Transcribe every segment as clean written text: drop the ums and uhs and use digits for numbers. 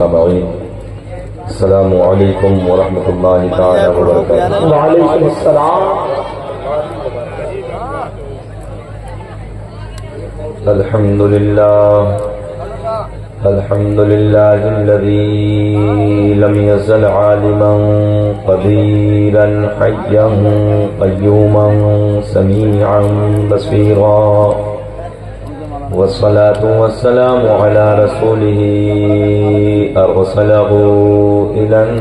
अस्सलामु अलैकुम वरहमतुल्लाहि ताला वबरकातुहू। वालेकुम अस्सलाम। अल्हम्दुलिल्लाहिल्लज़ी लम यज़ल आलिमन क़दीरन हय्यन क़य्यूमन समीअन बसीरा वस्सलातु वस्सलामु अला रसूलिही अरसलहू इलन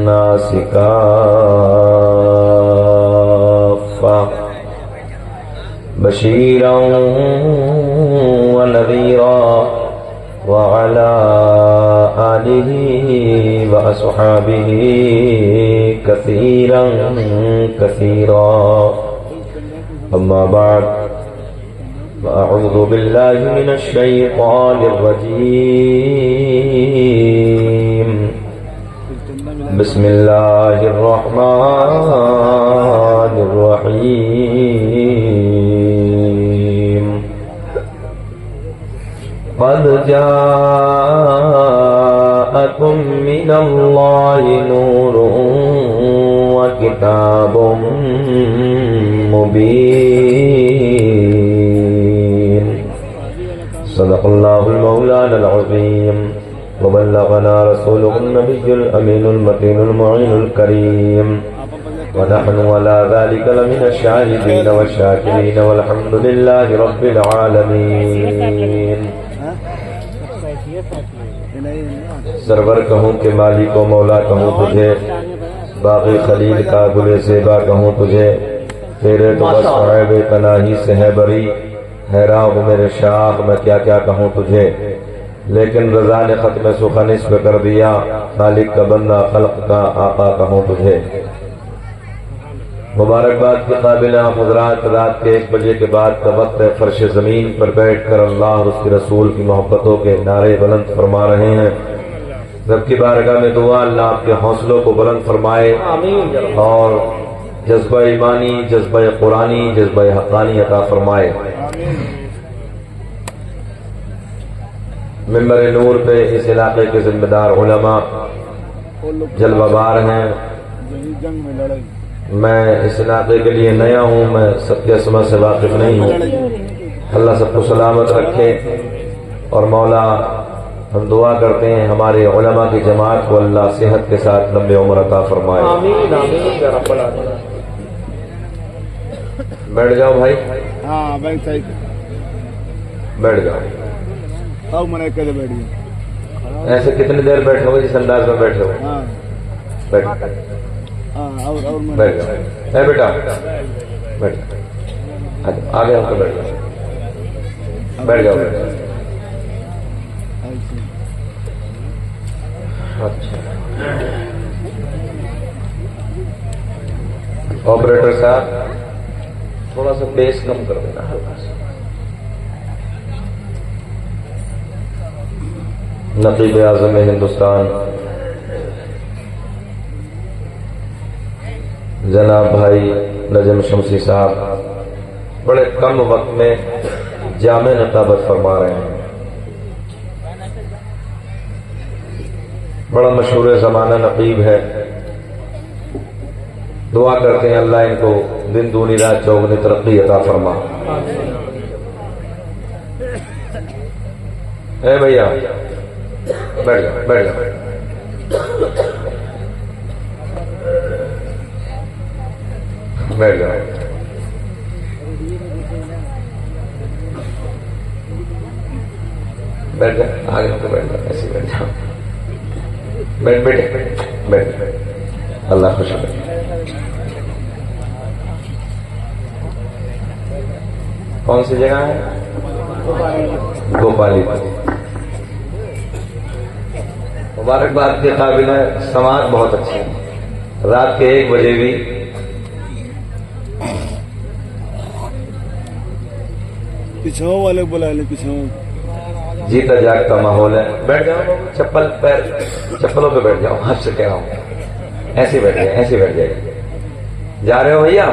नासि काफ़्फ़ा बशीरन व नज़ीरा व अला आलिही व अस्हाबिही कसीरन कसीरा। अम्मा बाद अऊज़ु बिल्लाहि मिनश शैतानिर रजीम। बिस्मिल्लाहिर रहमानिर रहीम। क़द जाअकुम मिनल्लाहि नूरुन व किताबुम मुबीन। सदक़ल्लाहुल मौलाना अज़ीम व बल्लगना रसूलुहुन नबियुल अमीनुल मतीनुल मुईनुल करीम व नहनु अला ज़ालिका लमिनश शाहिदीन व शाकिरीन वल्हम्दुलिल्लाहि रब्बिल आलमीन। सरवर कहूँ के मालिको मौला कहूँ तुझे, बाग़ी खलील का गुले ज़ेबा कहूँ तुझे, तेरे तो बस साहिब पनाही से है बरी, हैरान हूँ मेरे शाह मैं क्या क्या कहूँ तुझे। लेकिन रज़ा ने ख़त्म सुखनिस पे कर दिया, खालिक का बंदा खल्क का आका कहूँ तुझे। मुबारकबाद के काबिल हज़रात, रात के 1 बजे के बाद का वक्त है। फर्श ज़मीन पर बैठ कर अल्लाह और उसके रसूल की मोहब्बतों के नारे बुलंद फरमा रहे हैं। रब की बारगाह में दुआ अल्लाह आपके हौसलों को बुलंद फरमाए और जज्बा ईमानी, जज्बा कुरानी, जज्बा हक़ानी अता फरमाए। मिंबर नूर पे इस इलाके के जिम्मेदार उलमा जलवाबार हैं। मैं इस इलाके के लिए नया हूँ, मैं सबके असमा से वाकिफ नहीं हूँ। अल्लाह सबको सलामत रखे और मौला हम दुआ करते हैं हमारे उलमा की जमात को अल्लाह सेहत के साथ लंबे उम्र अता फरमाए। आमीन आमीन या रब्बल आलमीन। बैठ जाओ भाई। हाँ भाई सही बैठ जाओ। अब मैंने कैसे बैठ गया। ऐसे कितनी देर बैठोगे जिस अंदाज में बैठे हो? हाँ बैठ हाँ और बैठ जाओ। है बेटा बैठ आगे हमको बैठ जाओ। बैठ जाओ बैठ जाओ। अच्छा ऑपरेटर साहब थोड़ा सा बेस कम कर देना हल्का सा। नकीब आज़म हिंदुस्तान जनाब भाई नजम शमसी साहब बड़े कम वक्त में जामे नताबत फरमा रहे हैं। बड़ा मशहूर ज़माना नकीब है। दुआ करते हैं अल्लाह इनको दिन दूनी रात चौगुनी तरक्की अता फरमा। ए भैया बैठ जाओ बैठ जाओ। बैठ जाओ। बैठ जाओ आगे तो बैठ जाओ। ऐसे बैठ जाओ। बैठ बैठे बैठ। अल्लाह खुश करे। कौन सी जगह है? गोपाली। मुबारकबाद के काबिल है। समाज बहुत अच्छी है। रात के 1 बजे भी पिछाओ वाले बुला ले। पिछाओ जीता जागता माहौल है। बैठ जाओ चप्पलों पे बैठ जाओ। आपसे कह रहा हूँ ऐसे बैठ जाए ऐसे बैठ जाए। जा रहे हो भैया?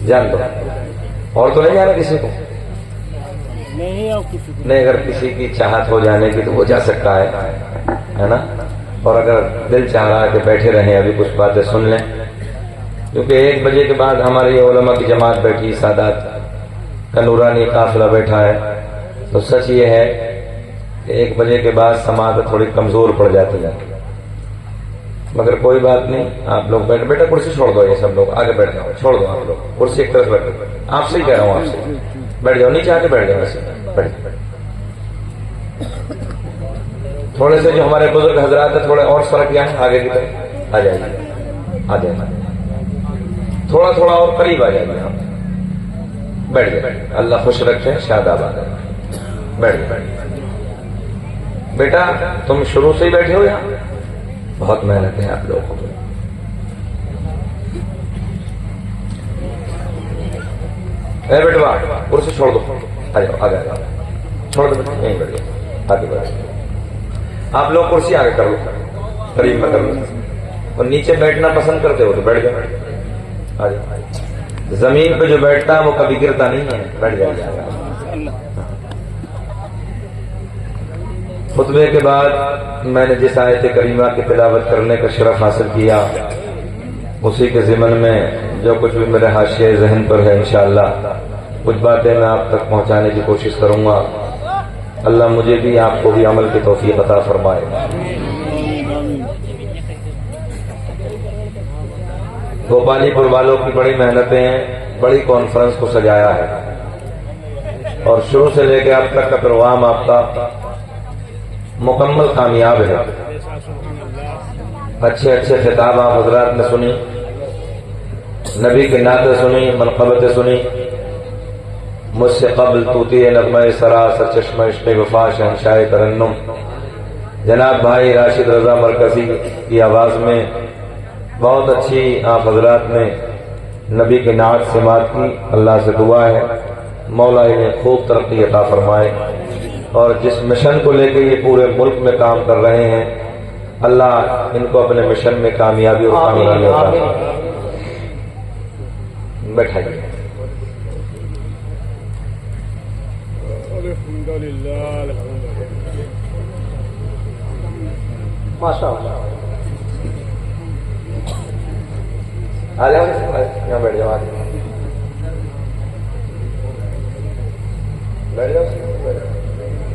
जान दो और तो नहीं जाना किसी को। नहीं और किसी को नहीं, अगर किसी की चाहत हो जाने की तो वो जा सकता है ना। और अगर दिल चाह रहा है कि बैठे रहें अभी कुछ बातें सुन लें, क्योंकि 1 बजे के बाद हमारी उलमा की जमात बैठी, सादात का नूरानी काफिला बैठा है। तो सच ये है कि 1 बजे के बाद समाज थोड़ी कमजोर पड़ जाती है, मगर कोई बात नहीं। आप लोग बैठ, बेटा कुर्सी छोड़ दो, ये सब लोग आगे बैठ जाओ, छोड़ दो आप लोग कुर्सी एक तरफ बैठो। आपसे ही कह रहा हूँ, आपसे बैठ जाओ, नीचे आके बैठ जाओ, ऐसे बैठ जाओ। थोड़े से जो हमारे बुजुर्ग हजरात है थोड़े और सरक जाए आगे की तरफ, आ जाइए, आ जाए, थोड़ा थोड़ा और करीब आ जाइए, आप बैठ जाए। अल्लाह खुश रखे, शादाबाद रखे, बैठ जाए। बेटा तुम शुरू से ही बैठे हो यहाँ, बहुत मेहनत है आप लोगों को। बेटवा कुर्सी छोड़ दो, आ जाओ, आगे आ जाओ, छोड़ दो, यहीं बैठ जाओ, आगे बढ़ो। आप लोग कुर्सी आगे कर लो, करीब में कर लो। और नीचे बैठना पसंद करते हो तो बैठ जाओ, आ जाओ। जमीन पे जो बैठता है वो कभी गिरता नहीं है, बैठ जाएगा। खुतबे के बाद मैंने जिस आयत करीमा की तिलावत करने का शरफ हासिल किया, उसी के ज़िमन में जो कुछ भी मेरे हाशिए जहन पर है, इंशाअल्लाह कुछ बातें मैं आप तक पहुंचाने की कोशिश करूंगा। अल्लाह मुझे भी आपको भी अमल की तौफीक अता फरमाए। गोपालीपुर वालों की बड़ी मेहनतें हैं, बड़ी कॉन्फ्रेंस को सजाया है और शुरू से लेकर अब तक का प्रोग्राम आपका मुकम्मल कामयाब है। अच्छे अच्छे खिताब आप हजरात ने सुनी, नबी की नातें सुनी, मनक़बतें सुनी। मुझसे कबल तूती नगमा सरा सर चश्मा इश्क़ वफा शहंशाह तरन्नुम जनाब भाई राशिद रजा मरकजी की आवाज में बहुत अच्छी आप हजरात ने नबी की नात सिमात की। अल्लाह से दुआ है मौला इन्हें खूब तरक्की अता फरमाए और जिस मिशन को लेकर ये पूरे मुल्क में काम कर रहे हैं, अल्लाह इनको अपने मिशन में कामयाबी और कामयाबी अता फरमाए। बैठाइए। माशाअल्लाह, आ जाओ, यहाँ बैठ जाओ, बैठ जाओ,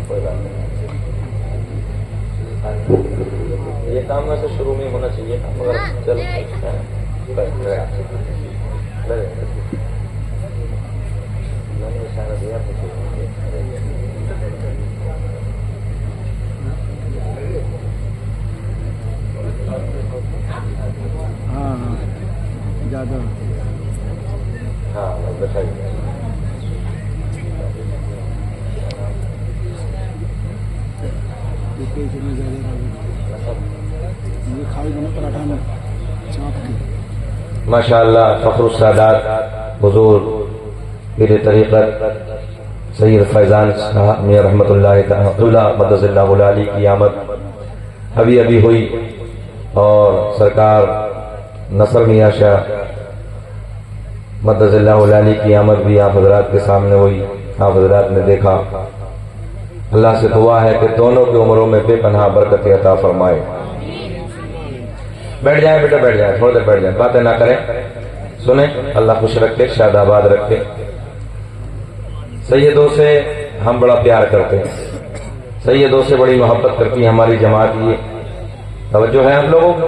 कोई बात नहीं। ये काम वैसे शुरू में होना चाहिए था, मगर चलो मैंने इशारा दिया हाँ ज्यादा हाँ बैठाइए। मुझे खाई बना पराठा में चाप के माशाअल्लाह फखरुस सादात हुजूर पीर तरीक़त सैयद फैजान साहब मियां रहमतुल्लाह तआला मदज़िल्लाहुल आली की आमद अभी अभी हुई और सरकार नसर मियां शाह मदज़िल्लाहुल आली की आमद भी आप हजरात के सामने हुई। आप हजरात ने देखा। अल्लाह से दुआ है कि दोनों की उम्रों में बेपनाह बरकत अता फरमाए। बैठ जाए बेटा, बैठ जाए, थोड़ी देर बैठ जाए, बातें ना करें, सुने। अल्लाह खुश रखे, शादाबाद रखे। सैयदों से हम बड़ा प्यार करते हैं, सैयदों से बड़ी मोहब्बत करती है हमारी जमात। ये तवज्जो है आप लोगों को,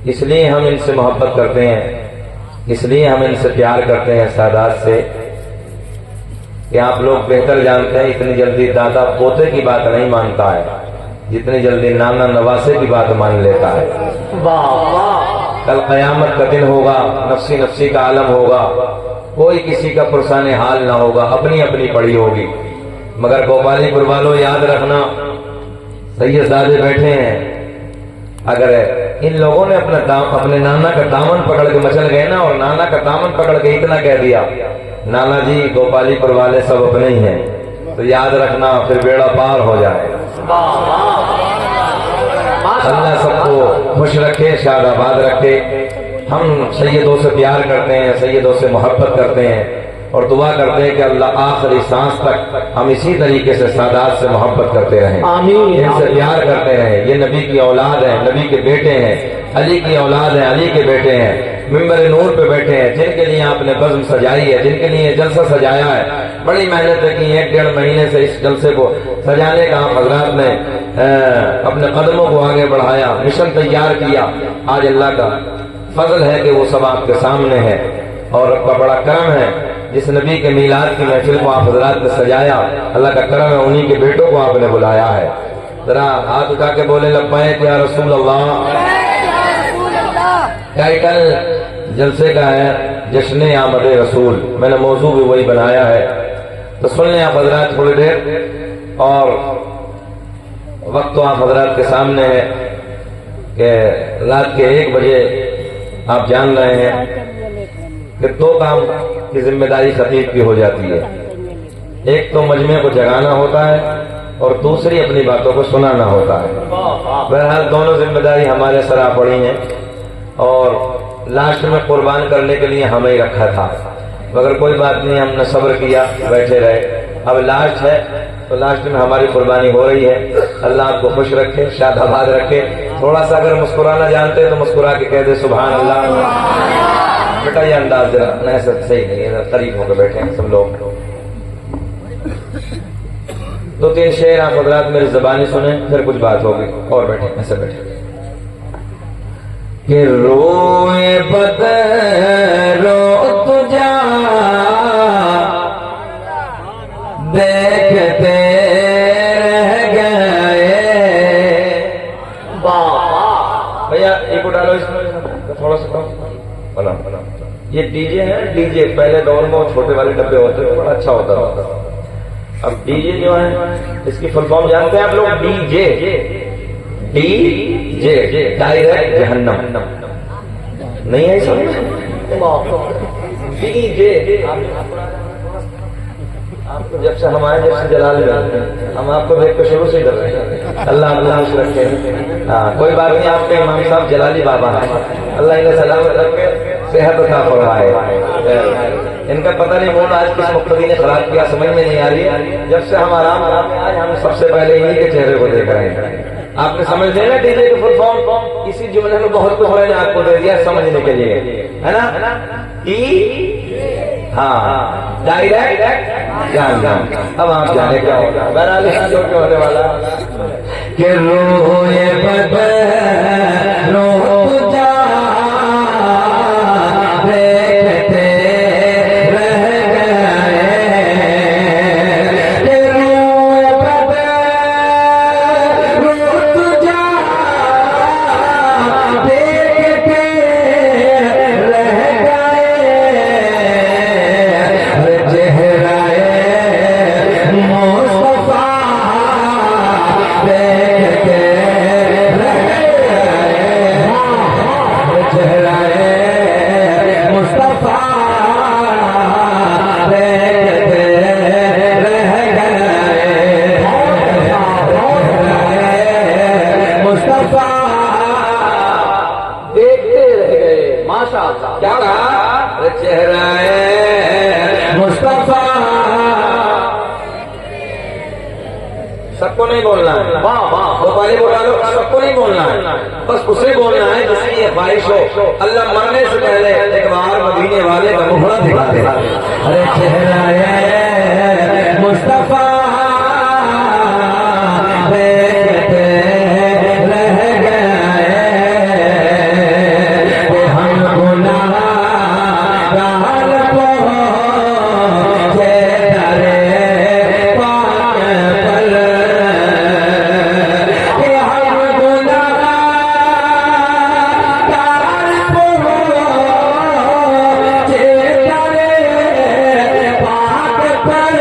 इसलिए हम इनसे मोहब्बत करते हैं, इसलिए हम इनसे प्यार करते हैं सादात से कि आप लोग बेहतर जानते हैं इतनी जल्दी दादा पोते की बात नहीं मानता है जितनी जल्दी नाना नवासे की बात मान लेता है। कल कयामत का दिन होगा, नफ्सी नफ्सी का आलम होगा, कोई किसी का पुरसाने हाल ना होगा, अपनी अपनी पड़ी होगी। मगर गोपालीपुर वालों याद रखना, सैयदजादे बैठे हैं, अगर इन लोगों ने अपने नाना का दामन पकड़ के मचल गए ना, और नाना का दामन पकड़ के इतना कह दिया नाना जी गोपालीपुर वाले सब अपने ही हैं, तो याद रखना फिर बेड़ा पार हो जाए। अल्लाह सबको खुश रखे, शादाबाद रखे। हम सैयदों से प्यार करते हैं, सैयदों से मोहब्बत करते हैं और दुआ करते हैं कि अल्लाह आखिरी सांस तक हम इसी तरीके से सादात से मोहब्बत करते रहें, आमीन। इनसे प्यार करते रहें। ये नबी की औलाद है, नबी के बेटे हैं, अली की औलाद है, अली के बेटे हैं, मिंबर नूर पे बैठे हैं, जिनके लिए आपने बज़्म सजाई है, जिनके लिए जलसा सजाया है। बड़ी मेहनत की 1-1.5 महीने से इस जलसे को सजाने का आप हजरात ने अपने कदमों को आगे बढ़ाया, मिशन तैयार किया। आज अल्लाह का फजल है कि वो सब आपके सामने है और आपका बड़ा करम है। जिस नबी के मीलाद की महफिल को आप हजरात ने सजाया, अल्लाह का करम है, उन्हीं के बेटों को आपने बुलाया है। जरा हाथ उठा के बोले लब्बैक या रसूल अल्लाह। टाइटल जलसे का है जश्न आमद रसूल, मैंने मौजू भी वही बनाया है, तो सुन लें आप हजरात थोड़ी देर। और वक्त तो आप हजरात के सामने है कि रात के 1 बजे आप जान रहे हैं कि 2 काम की जिम्मेदारी खतीब की हो जाती है। एक तो मजमे को जगाना होता है और दूसरी अपनी बातों को सुनाना होता है। बहरहाल दोनों जिम्मेदारी हमारे सर आ पड़ी हैं और लास्ट में कुर्बान करने के लिए हमें ही रखा था, मगर कोई बात नहीं, हमने सब्र किया, बैठे रहे। अब लास्ट है तो लास्ट में हमारी कुर्बानी हो रही है। अल्लाह आपको खुश रखे, शादाबाद रखे। थोड़ा सा अगर मुस्कुराना जानते हैं तो मुस्कुरा के कह दे सुभान अल्लाह। बेटा ये अंदाज जरा नहीं सही नहीं है, करीब होकर बैठे हैं सब लोग। 2-3 शेर आप हजरात मेरी ज़बानी सुने, फिर कुछ बात होगी। और बैठे, ऐसे बैठे कि रोए बदरो तुझा देखते रह गए। भैया एक डालो इसमें थोड़ा सा बना। ये डीजे है, डीजे पहले दौर में छोटे वाले डब्बे होते थे, बड़ा अच्छा होता था। अब डीजे जो है इसकी फुल फॉर्म जानते हैं आप लोग? डीजे, डीजे डायरेक्ट जहन्नम नहीं है समझ? डीजे आपको जब से हमारे जब से जलाल में हम आपको देख कर शुरू से डर रहे हैं। अल्लाह अल्लाह खुश रखे। हाँ कोई बात नहीं, आपके इमाम साहब जलाली बाबा है, अल्लाह इन्हें सलामत रखे, सेहत अता फरमाए। इनका पता नहीं मूड आज किस मुक्तदी ने खराब किया, समझ में नहीं आ रही। जब से हम आराम आज हम सबसे पहले इन्हीं के चेहरे को देख रहे हैं। आपने समझ लिया ना डीजे के फुल फॉर्म? इसी जुमले में बहुत कुछ मैंने आपको दे दिया समझने के लिए, है ना? हाँ डायरेक्ट जान। अब आप जाने क्या होगा। बहरहाल जो होने वाला कि रोए बदरो तुझा देखते रह गए। कि रोए बदरो तुझा देखते रह गए। चेहराए मुस्तफा देखते रह गए। चेहराए मुस्तफा देखते रह गए। मुस्तफा देखते रह गए। माशाअल्लाह क्या कहा? चेहराए मुस्तफा। सबको नहीं बोलना है, वाह वाह भोपाली बोला लो, सबको नहीं बोलना है, बस उसे बोलना है जिसकी ये ख्वाहिश हो। अल्लाह मरने से पहले एक बार मदीने वाले का मुखड़ा दिखा दे। अरे चेहरा मुस्तफा देखते रह गए। हम गुनाहगार पहुंचे दरे पाक पर। हम गुनाहगार पहुंचे दरे पाक पर।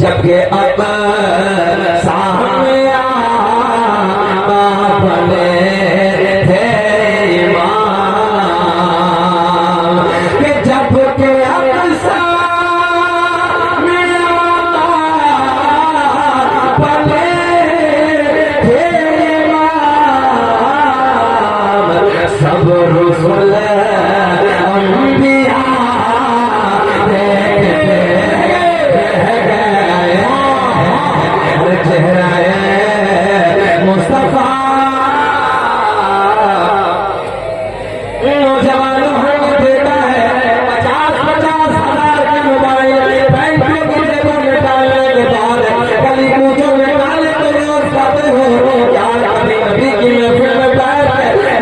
जबकि अब सामने बने थे इमाम कि जबकि अब सामने बने थे इमाम सब रसूल अंबिया मुस्तफा नौजवान देता है 50,000 के मोबाइल बैंकों की जेबों में डालने के बाद गली कूचों में डाले तो रोज जाते हो यार कभी नबी की महफिल में बैठ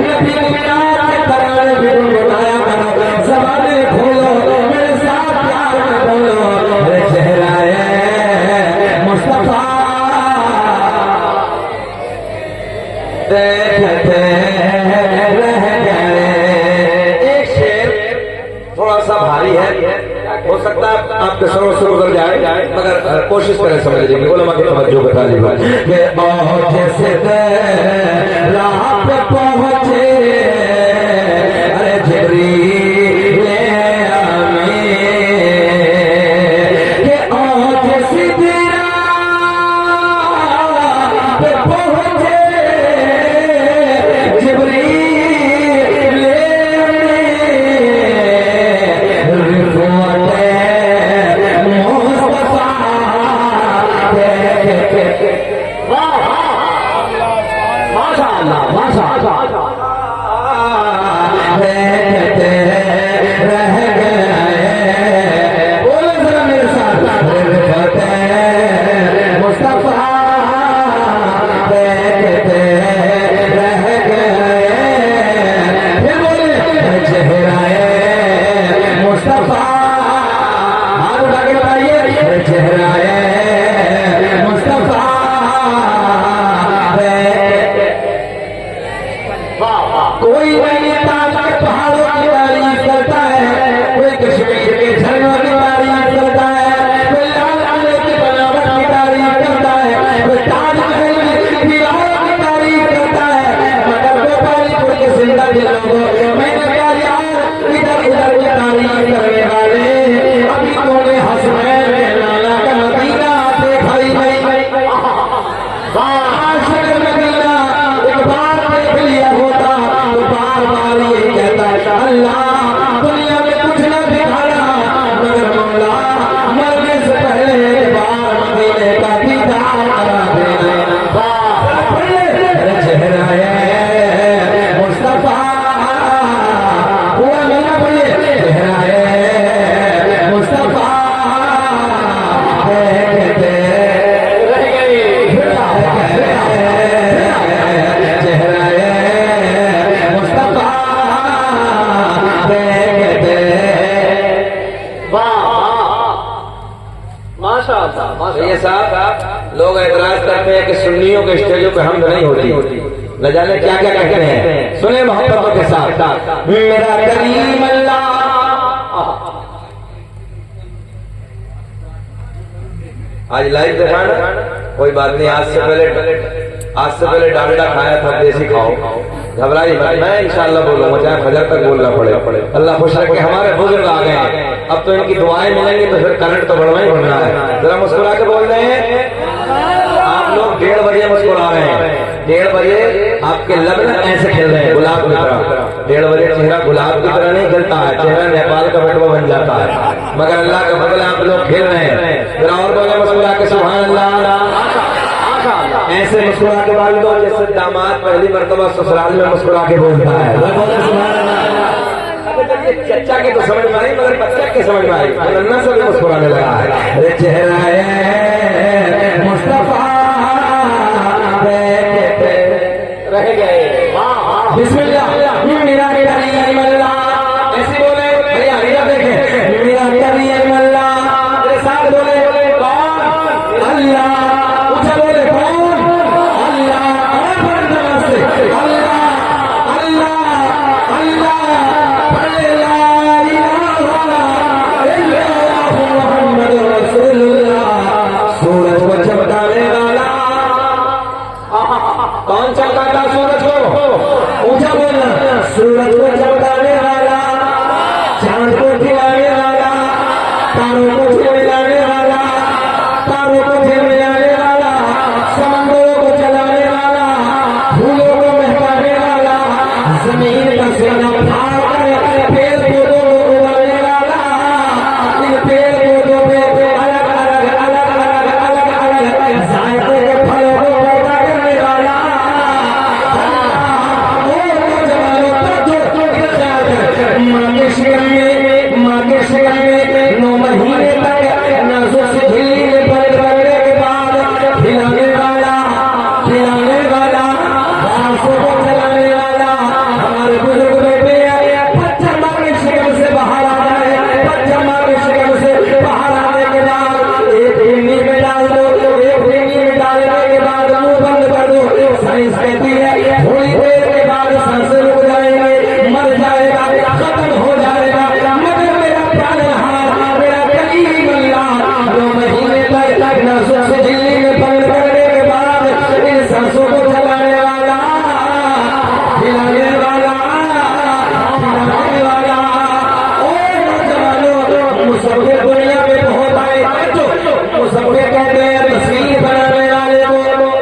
नबी की याद के तराने भी बुलाया करो ज़बाने खोलो मेरे साथ प्यार में बोलो अरे चेहरा है मुस्तफा देखते रह गए। एक शेर थोड़ा सा भारी है, हो सकता है आपके सरों से गुजर जाए मगर कोशिश करें समझ लीजिए उलमा की तवज्जो बता लीजिए कि पहुंचे से राह पे पहुंचे अरे जिब्रील अमीन के पहुंचे सिदरा पे पहुंचे कोई नैनीताल के पहाड़ों की तारीफ करता है, कोई कश्मीर के झरनों की तारीफ करता है, कोई लाल किले की बनावट की तारीफ करता है, कोई ताजमहल की दीवारों की तारीफ करता है, मगर गोपालपुर के जिंदा के लोगों मैंने कहा यार इधर उधर की तारीफ करने वाले अभी तूने हसनैन के नाना का मदीना देखा ही नहीं। आशिक मदीना एक बार देख लिया होता तो बार बार ये कहता अल्लाह दुनिया में कुछ न दिखाया मगर मौला मरने से पहले एक बार मदीने का दीदार करा देना। चेहरा है मुस्तफा हुआ मेरा बोले चेहरा है मुस्तफा देखते रह गए चेहरा है मुस्तफा देखते माशाअल्लाह ये साहब लोग एतराज करते हैं कि सुन्नियों के स्टेजों पे हमद नहीं होती, न जाने क्या क्या कहते हैं। सुने मोहब्बतों के साथ मेरा करीम अल्लाह आज लाइव दिखाना कोई बात नहीं, आज से पहले डालडा खाया था देसी खाओ घबराई मत, मैं इंशाल्लाह बोलूंगा चाहे फजर तक बोलना पड़े। अल्लाह खुश रखे हमारे बुजुर्ग आ गए हैं, अब तो इनकी दुआएं मिलेंगी तो फिर करंट तो बढ़ना ही बढ़ना है। जरा मुस्कुरा के बोल रहे हैं आप लोग 1:30 बजे मुस्कुरा रहे हैं, 1:30 बजे आपके लब ना ऐसे खिल रहे हैं गुलाब की तरह। 1:30 बजे चेहरा गुलाब की तरह नहीं खिलता है, चेहरा नेपाल का बटवा बन जाता है, मगर अल्लाह का बदला आप लोग खेल रहे हैं। फिर और बोले मुस्कुरा के सुभान अल्लाह। ऐसे मुस्कुरा के बाल दो जैसे दामाद पहली मर्तबा ससुराल में मुस्कुरा के बोलता है। चचा के तो समझ में आई मगर बच्चा के समझ में आई, नन्ना से भी मुस्कुराने लगा है। अरे चेहरा है मुस्तफा रह गए बिस्मिल्लाह मेरा करीम अल्लाह ऐसे बोले भैया भैया देखे मेरा करीम अल्लाह मेरे साथ बोले कौन अल्लाह पूछा बोले कौन अल्लाह अल्लाह अल्लाह अल्लाह ला इलाहा इल्लल्लाह मुहम्मद रसूलुल्लाह सूरज को चमकाने वाला, चांद को खिलाने वाला, तारों को झिलमिलाने वाला, तारों को झिलमिलाने वाला, समंदरों को चलाने वाला, फूलों को महकाने वाला, जमीन का सीना फाड़ कर पेड़ पौधों को उगाने वाला, इन पेड़ पौधों पे अलग अलग अलग अलग अलग अलग जायकों के फलों को पैदा करने वाला, माँ के शिकन में 9 महीने तक नाजुक से झिल्ली में बंद करने के बाद खिलाने वाला, बांसों को चलाने वाला, हमारे बुजुर्ग बेटे बच्चा माँ के शिकन से बाहर आ जाए, बच्चा माँ के शिकन से बाहर आने के बाद एक भिंडी में डाल दो, एक भिंडी में डालने के बाद मुंह बंद कर दो। साइंस कहती है थोड़ी देर के बाद सांसें रुक जाएंगे, मर जाएगा, खत्म हो जाएगा, मगर मेरा प्यारा मेरा कलीम अल्लाह 2 महीने तक नाजुक से झिल्ली में बंद करने के बाद इन सांसों को चलाने वाला, खिलाने वाला, खिलाने वाला। ओ नौजवानों, मुसव्विर दुनिया में बहुत आए, मुसव्विर कहते हैं तस्वीर बनाने वाले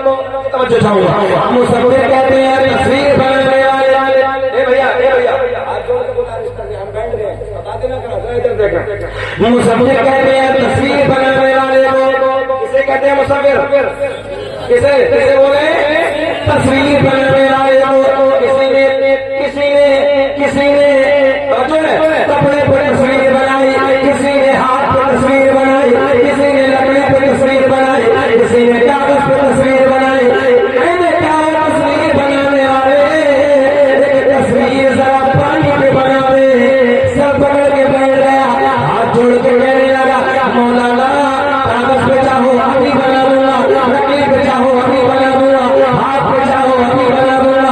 को, तवज्जो चाहूंगा, मुसव्विर कहते हैं तस्वीर बनाने वाले। ए भैया आज जोर से बोला, हम बैठ रहे हैं, बता देना कहाँ इधर देखा। मुसव्विर कहते हैं तस्वीर बनाने वाले को, किसे कहते हैं मुसव्विर? किसे किसे बोले? तस्वीर बनाने वाले को। किसी ने कपड़े पर तस्वीर बनाई, किसी ने हाथ पर तस्वीर बनाई, किसी ने लकड़ी पर तस्वीर बनाई, किसी ने कागज पर तस्वीर बनाई। मैंने क्या तस्वीर बनाने वाले, तस्वीर जरा पानी पे बनावे, सर पकड़ के बैठ गया, हाथ जोड़ के कहने लगा मौलाना कागज पे चाहो अभी बना दूंगा, लकड़ी पे चाहो अभी बना दूंगा, हाथ पे चाहो अभी बना दूंगा।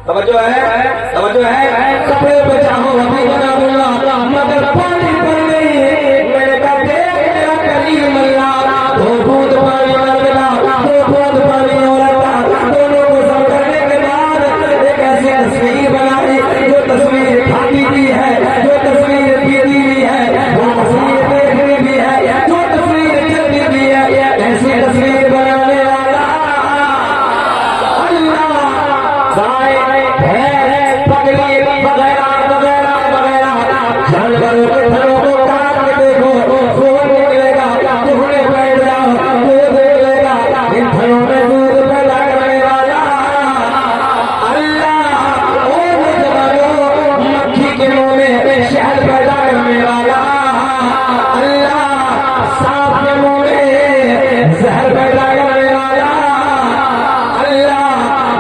तवज्जो है, कपड़े पे चाहो अभी बना दूंगा, मगर पानी पर नहीं। मैंने कहा देख मेरा कलीम अल्लाह, 2 बूंद पानी और लगा, 2 बूंद पानी और लगा, दोनों को सब करने के बाद एक ऐसी तस्वीर बनाई जो तस्वीर खाती भी है, जो तस्वीर पीती भी है, वो तस्वीर देखनी भी है, जो तस्वीर चलती भी है। ऐसी तस्वीर बनाने वाला अल्लाह पकड़िए वगैरह वगैरह वगैरह, जानवरों के फलों को काट के देखो, खून निकलेगा, टुकड़े बैठ जाओ, दूध निकलेगा, इन फलों में दूध पैदा करने वाला अल्लाह। ओ नौजवानों, मक्खी के मुंह में शहद पैदा करने वाला अल्लाह, सांप के मुंह में जहर पैदा करने वाला अल्लाह।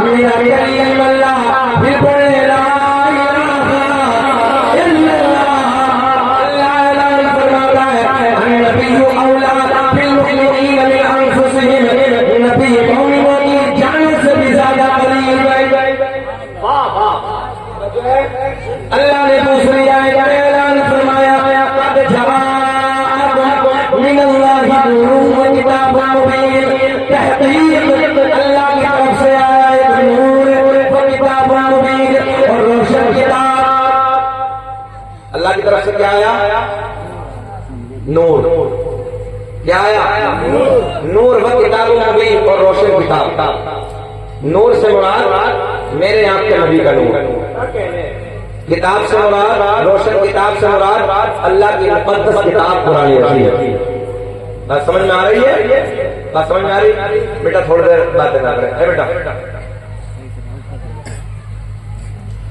मेरा कलीम अल्लाह फिर पढ़े ला इलाहा इल्लल्लाह। अल्लाह ऐलान फरमाता है अन्नबिय्यु औला बिल मुमिनीन मिन अनफुसिहिम, नबी मोमिनों की जान से भी ज्यादा करीब है। अल्लाह ने दूसरी आयत में ऐलान फरमाया कद जवाअकुम मिनल्लाहि नूरुन व किताबुम मुबीन, तहकीक अल्लाह की तरफ से आया एक नूर व किताबुम मुबीन, और रोशन किताब। अल्लाह की तरफ से क्या आया? नूर। क्या आया? नूर व किताबुम मुबीन, और रोशन किताब। नूर से मुराद मेरे आपके नबी का नूर, किताब से मुराद, रोशन किताब से मुराद अल्लाह की मुक़द्दस किताब कुरान मजीद। बात समझ में आ रही है? बात समझ में आ रही? बेटा थोड़ी देर बातें ना करें, बेटा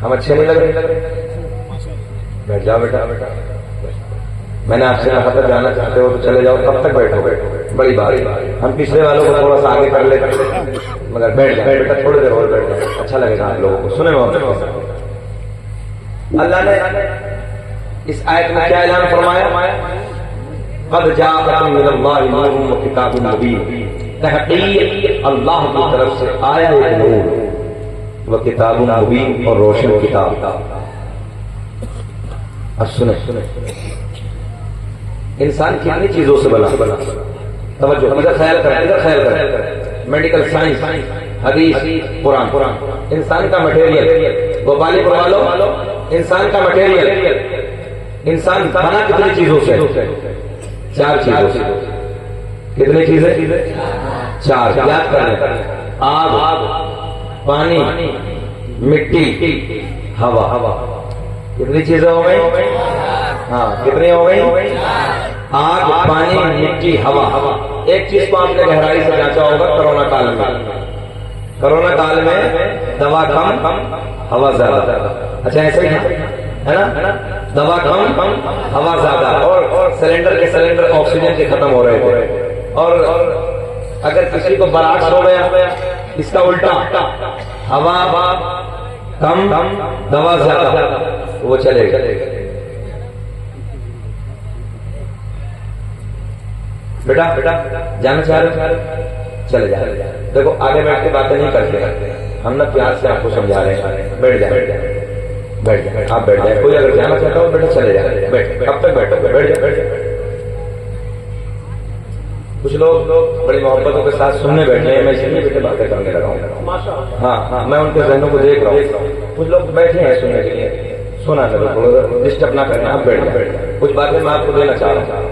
हम अच्छे नहीं लग रहे, बैठ जाओ बेटा। मैंने आपसे कहा था जाना चाहते हो तो चले जाओ, कब तक बैठोगे? बड़ी बात, हम पिछले वालों को थोड़ा सा आगे कर लेते, मगर बैठ जाए बेटा, थोड़ी देर और बैठ जाए, अच्छा लगेगा आप लोगों को। सुने मोहब्बत, अल्लाह ने इस आयत में क्या ऐलान फरमाया? क़द जाअकुम मिनल्लाहि नूरुन व किताबुम मुबीन, तहक़ीक़ अल्लाह की तरफ से आया एक नूर व किताबुम मुबीन, और रोशन किताब। अब सुने, इंसान कितनी चीजों से बना, तवज्जो, इधर ख्याल करें, इधर ख्याल करें। मेडिकल साइंस, हदीस, कुरान, इंसान का मटेरियल गोपालीपुर वालों, इंसान का मटेरियल, इंसान बना कितनी चीजों से? 4 चीजों से। कितनी चीजें? 4। याद कर लें, आग, पानी, मिट्टी, हवा। कितनी चीजें हो गई? हाँ, कितनी हो गई? आग, पानी, मिट्टी, हवा। एक चीज को आपने गहराई से जांचा होगा कोरोना काल में। कोरोना काल में दवा कम, हवा ज्यादा। अच्छा, ऐसे ही है ना? दवा कम, हवा ज्यादा, और सिलेंडर ऑक्सीजन के खत्म हो रहे थे। और अगर किसी को बरात हो गया, इसका उल्टा, हवा कम, दवा ज्यादा, वो चलेगा। बेटा जाना चाह रहे? चले जा। देखो, आगे बैठ के बातें नहीं करते, हम ना प्यार से आपको समझा रहे हैं। बैठ जाए, आप बैठ जाए। कोई अगर जाना चाहता हो बेटा चले जाए, बैठ। कब तक बैठोगे? बैठ जाए। कुछ लोग बड़ी मोहब्बतों के साथ सुनने बैठे हैं, मैं इसलिए बेटे बातें करने लगा हूँ। हाँ, मैं उनके जहनों को देख रहा हूँ। कुछ लोग बैठे हैं सुनने के लिए, सुना करो, डिस्टर्ब ना करना, आप बैठ जाए। कुछ बातें मैं आपको देना चाह रहा हूँ,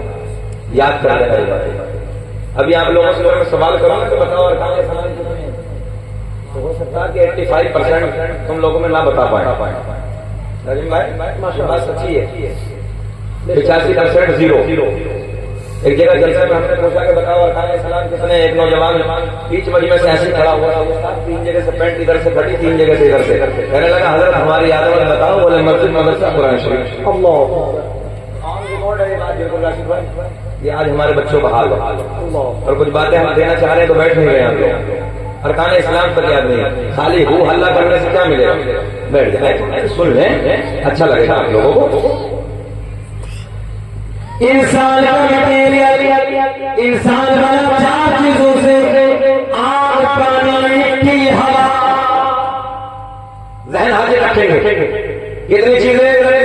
याद कर लेना ये बातें। अभी आप लोगों से मैं सवाल करूंगा तो बताओ, और कहाँ सवाल तो हो सकता है कि 85% तुम लोगों में ना बता पाए। नजीम भाई, बात सच्ची है। 85% जीरो। एक जगह जलसे में हमने पूछा कि बताओ और खाने सलाम किसने? एक नौजवान बीच मजमे से ऐसे खड़ा हुआ, 3 जगह से पैंट इधर से फटी, 3 जगह से इधर से। कहने लगा, हजरत हमारी यादों में बताओ। बोले, मस्जिद, मदरसा, कुरान शरीफ। अल्लाह, ये आज हमारे बच्चों का हाल है। और कुछ बातें हम देना चाह रहे हैं तो बैठ नहीं रहे हम लोग। अरकान इस्लाम पर याद नहीं, खाली हू हल्ला करने से क्या मिलेगा? बैठ जाए, सुन लें, अच्छा लगेगा आप लोगों को। इंसान बना 4 चीजों से, आग, पानी, मिट्टी, हवा। जहन हाजिर रखेंगे। कितनी चीजें? बोले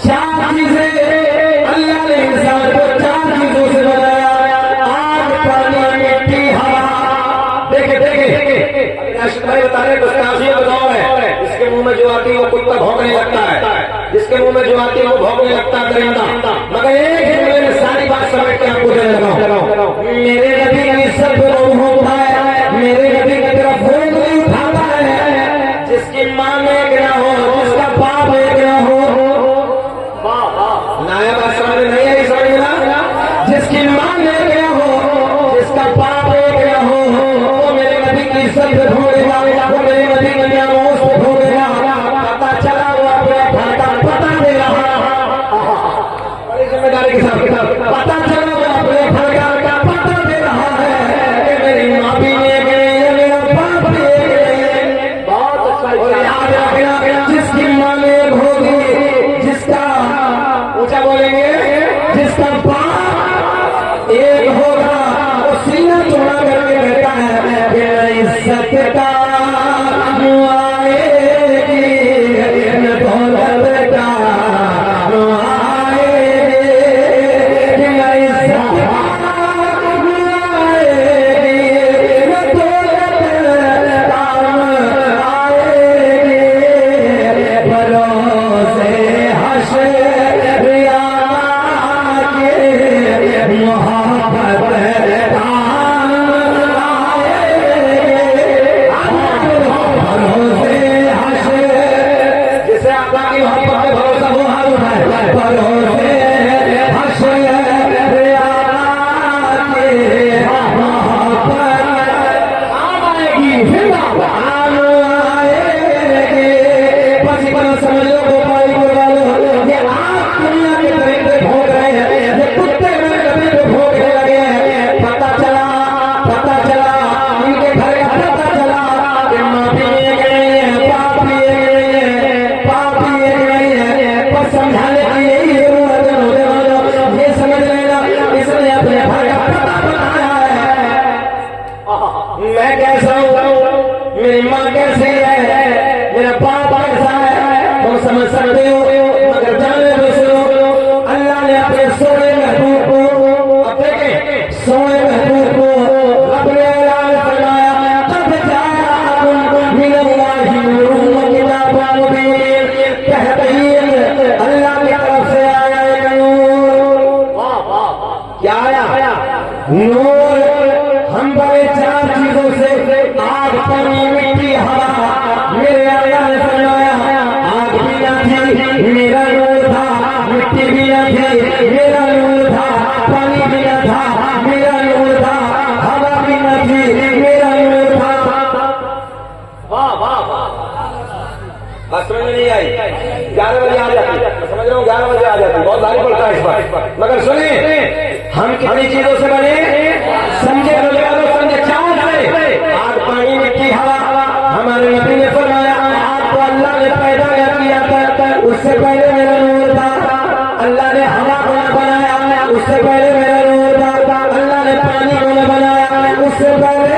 4 चीजें। अल्लाह ने इंसान को 4 चीजों से बनाया, आग, पानी, मिट्टी, हवा। देखे राशिद भाई बता रहे है, जिसके मुंह में जो आती है वो कुत्ता भौंकने लगता है, जिसके मुंह में जो आती है वो भौंकने लगता है दरिंदा। मगर एक जुमले में सारी बात समझ के आपको देने लगा हूं। मेरे नबी का सब होता है, मेरे नबी की तरफ भूल नहीं उठाता है। जिसकी मां में एक ना हो, जिसका बाप एक ना हो, नाया बात समझ नहीं आई? समझना, जिसकी मां में एक ना हो, जिसका बाप एक ना हो, वो मेरे नबी की इज्जत से ढूंढेगा, वो मेरे नबी की नियामों से ढूंढेगा। पता चला वो अपना भाटा पता दे रहा, बड़ी जिम्मेदारी के साथ पता चला वो अपने भाटा का पता दे रहा है कि मेरी माँ भी एक है, मेरा बाप भी एक है। बहुत अच्छा। और याद रखना, जिसकी माँ एक होगी, जिसका ऊंचा बोलेंगे, जिसका बाप एक होगा, वो सीना चौड़ा करके कहता है कि इज्जत का सोए क्या आया? नूर। हम बड़े चार चीजों से, आग, पानी, मिट्टी, हवा। मेरे आया ने फरमाया आग भी न थी, मेरा नूर था। मिट्टी भी न थी, मेरा नूर था। पानी भी न था, मेरा नूर था। हवा भी न थी, मेरा नूर था। वाह वाह वाह, बात समझ में नहीं आई? 11 बजे आ जाती, समझ रहा हूँ, 11 बजे आ जाती, बहुत भारी पड़ता है इस बार। मगर सुनिए, हम कितनी चीजों से बने समझे? समझे चांद से, आग, पानी, मिट्टी, हवा। हमारे नबी ने फरमाया आग को अल्लाह ने पैदा किया था, उससे पहले मेरा नूर था। अल्लाह ने हवा को न बनाया, उससे पहले मेरा नूर था। अल्लाह ने पानी को न बनाया, उससे पहले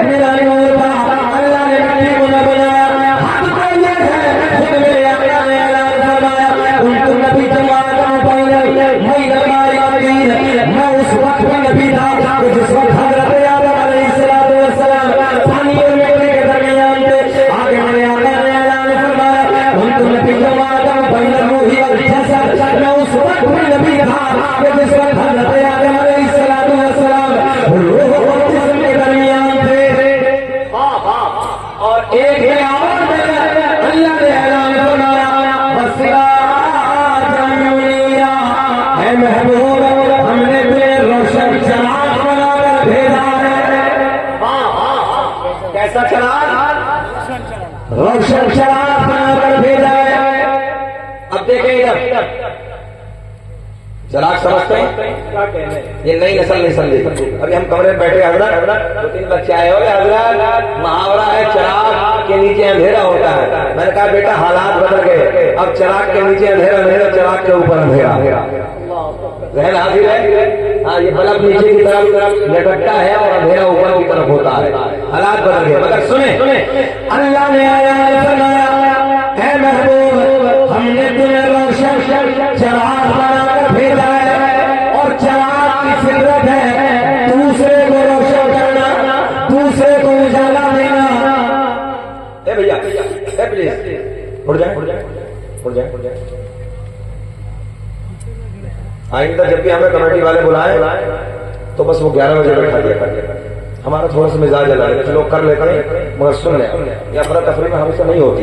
मेरा नूर था। अल्लाह ने मिट्टी को न बनाया। हद तो ये है, खुद मेरे आका ने ऐलान फरमाया उनको नबी जमाता पहले मैं उस वक्त भी नबी था जिस वक्त हजरत आदम अलैहिस्सलाम पानी और मिट्टी के दरमियान थे। आगे मेरे आका ने ऐलान फरमाया उनको नबी जमाता पहले रूही और जसद। मैं उस वक्त भी नबी था जिस वक्त हजरत आदम अलैहिस्सलाम रूह और जिस्म के दरमियान थे। और एक है और अल्लाह ने ऐलान फरमाया वसिराजम मुनीरा, है महबूब हमने तुम्हें रोशन चराग बनाकर भेजा है। कैसा चराग? रोशन चराग बनाकर भेजा है। अब देखें इधर, चराग समझते हैं? ये नई नस्ल नहीं समझी। अभी हम कमरे में बैठे, हजरत 2-3 बच्चे आए हो, हजरत मुहावरा है चराग के नीचे अंधेरा होता है। मैंने कहा बेटा हालात बदल गए, अब चराग के नीचे अंधेरा नहीं है, चराग के ऊपर अंधेरा। जहन हाजिर है? हाँ, ये बल्ब नीचे की तरफ लटकता है और अंधेरा ऊपर की तरफ होता है। हालात बदल गए। मगर सुने, अल्लाह ने आया फरमाया है महबूब हमने तुम्हें रोशन चराग बनाकर भेजा है। और चराग की फितरत है दूसरे को रोशन करना, दूसरे को उजाला देना। ए भैया, ए प्लीज उड़ जाए, उड़ जाए, उड़ जाए, उड़ जाए। आइंदा जब भी हमें कमेटी वाले बुलाए तो बस वो 11 बजे बैठा दिया कर। हमारा थोड़ा सा मिजाज अलग है, कुछ लोग कर लेते हैं मगर सुन लें, या अफरा तफरी में हमसे नहीं होती।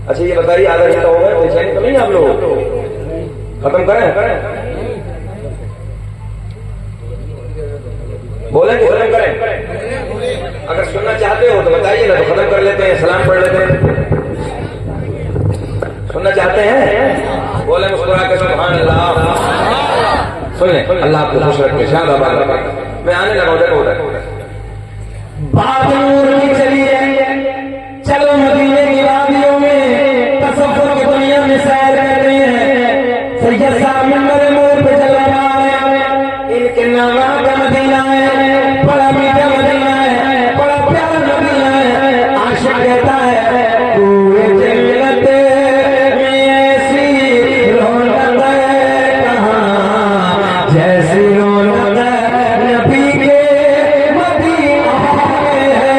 अच्छा ये बताइए, आधा घंटा हो गया, बेचैनी तो नहीं आप लोग? खत्म करें? बोले कि खत्म करें? अगर सुनना चाहते हो तो बताइए ना, तो खत्म कर लेते हैं, सलाम पढ़ लेते हैं। सुनना चाहते हैं? बोले मुस्कुरा के सुभान अल्लाह। सुन ले, अल्लाह आपको खुश रखे। शाबाश। मैं आने लगा उधर। बात नूर की चली है, चलो मदीने की वादियों में तसव्वुर की दुनिया में सैर करते हैं। सैयद साहब मिंबर मोर पे चल रहा है, इनके नामा का मदीना है, बड़ा मीठा मदीना है, बड़ा प्यारा मदीना है। आशिक कहता है पूरे जन्नत में ऐसी रौनक है कहाँ, जैसी रौनक नबी के मदीना में है।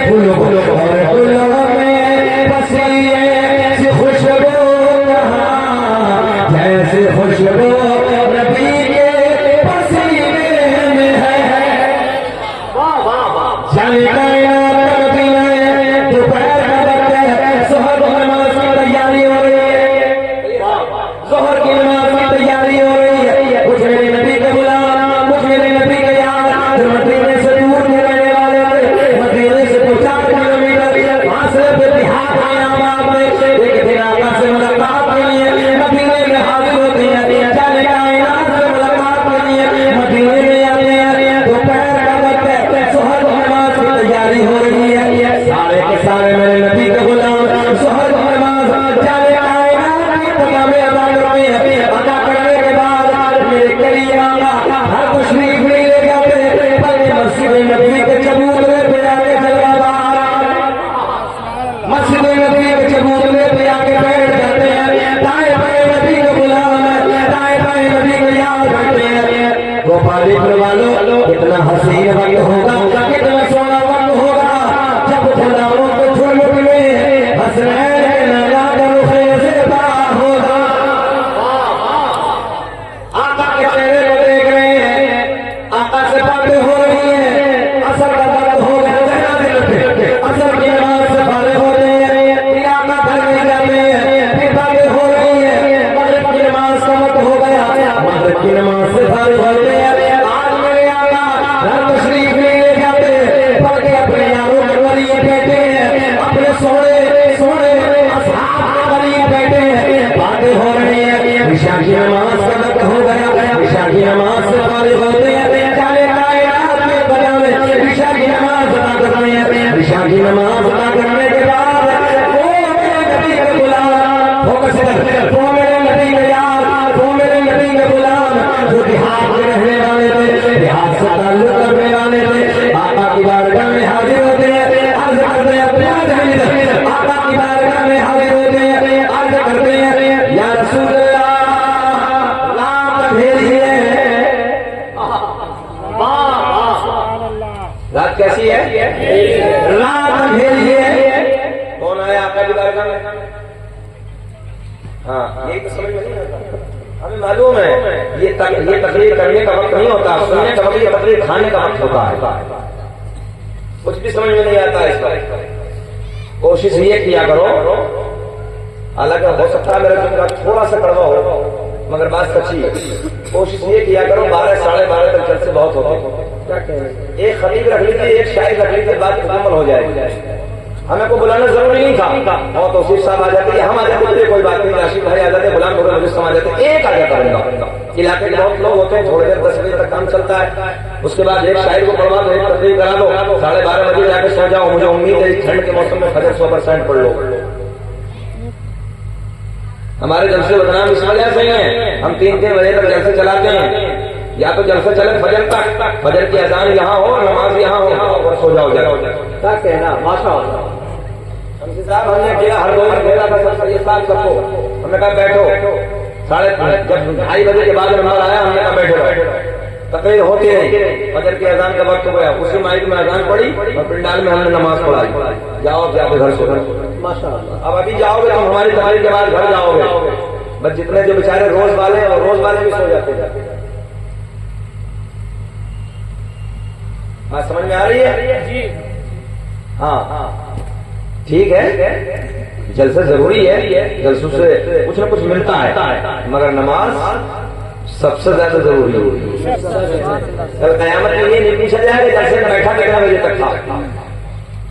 फूलों और फूलों में बसी ऐसी खुशबू कहाँ, जैसी खुशबू नबी के पसीने में है। जाने का दोपहर का वक्त है, जोहर की नमाज की तैयारी हो रही है, जोहर की नमाज की तैयारी हो रही है। कुछ मेरे नबी का गुलाम, कुछ मेरे नबी का यार जो मदीने से दूर में रहने वाले थे, मदीने से 4 किलोमीटर वहां से बिहार में आबाद में एक दिन आका से मुलाकात के लिए मदीने में हाजिर होते हैं। जाने का इनाम से मुलाकात के लिए मदीने में आते हैं। दोपहर का वक्त है, जोहर की नमाज की तैयारी हो रही है। सारे के सारे मेरे नबी के गुलाम जोहर की नमाज जाने का इनाम की तगा में अदा करते हैं। अदा करने के बाद मेरे करीब आका हर कुछ नहीं ले जाते, बल्कि मस्जिद नबी के चबूतरे पे आके चला मस्जिद नबी के चबूतरे पे आके बैठ जाते हैं। दाएं बाएं नबी के गुलाम, दाएं बाएं नबी को याद करते हैं। गोपालीपुर वालों कितना हसीन वक्त होगा, कितना सोना वक्त होगा जब गुलामों को झुलमुट में हसनैन लगा कर उसे ज़िंदा होगा। का वक्त हो गया, मगरिब की नमाज से फारिग होते हैं। आज मेरे आका घर तशरीफ ले जाते पढ़ के अपने यारों के वली बैठे हैं, अपने सोने सोने असहाब के वली बैठे हैं, बातें हो रही है। ईशा की नमाज का वक्त हो गया, ईशा की नमाज से फारिग होते हैं। चाहे कायनात के बजावे ईशा की नमाज अदा करते हैं। ईशा की नमाज अदा करने के बाद वो मेरे नबी का गुलाम, फोकस कर, वो मेरे नबी का यार, वो मेरे नबी का गुलाम जो बिहार के रहने वाले थे, बिहार से ताल्लुक रखने वाले थे, आका की बारगाह में हाजिर होते हैं, अर्ज करते हैं अपने आका की बारगाह में हाजिर होते हैं, अर्ज करते हैं या रसूल अल्लाह लात भेजिए। रात कैसी है? रात भेजिए। कौन आया आका की बारगाह में? हाँ, ये तो समझ में नहीं आता। हमें मालूम है ये तकरीर करने का वक्त नहीं होता, सुनने का वक्त, ये तकरीर खाने का वक्त होता है। कुछ भी समझ में नहीं आता इस पर। कोशिश ये किया करो, हालांकि हो सकता है मेरा जुमला थोड़ा सा कड़वा हो, मगर बात सच्ची है। कोशिश ये किया करो 12 साढ़े 12 तक जलसे बहुत होते हैं। एक खतीब रख लीजिए, एक शायर रख लीजिए, बात मुकम्मल हो जाएगी। हमें को बुलाना जरूरी नहीं था, और तौसीफ साहब आ जाते, हम आ जाते, कोई बात नहीं, राशिद भाई आ जाते, गुलाम मुझे आ जाते, एक आ जाता बंदा। इलाके के बहुत लोग होते हैं, थोड़ी देर 10 बजे तक काम चलता है, उसके बाद एक शायर को पढ़वा दो, एक तकरीर करा दो, 12:30 बजे जाके सो जाओ। मुझे उम्मीद है ठंड के मौसम में फजर 100% पढ़ लो। हमारे जलसे बदनाम इस वजह से हैं, हम 3-3 बजे तक जलसे चलाते हैं। या तो जलसे चले फजर तक, फजर की अजान यहाँ हो, नमाज यहाँ हो, और सो जाओ जाओ। क्या कहना, माशाअल्लाह। साहब हमने किया, हर रोज घेरा था ये साहब सबको, हमने कहा बैठो। जब 2:30 बजे के बाद नंबर आया, हमने कहा बैठो। तकरीर होती रही, फजर की अजान का वक्त हो गया, उसी माइक में अजान पड़ी और पिंडाल में हमने नमाज पढ़ाई। जाओ जाके घर सो गए। अब अभी जाओगे तो हमारी तैयारी के बाद घर जाओगे। बस जितने जो बेचारे रोज वाले और रोज वाले भी सो जाते हैं। बात समझ में आ रही है? हाँ, ठीक है, जलसा जरूरी है, जलसों से कुछ न कुछ मिलता है, मगर नमाज सबसे ज्यादा जरूरी है। कल कयामत में ये नहीं पूछा जाएगा जलसे में बैठा कितने बजे तक था।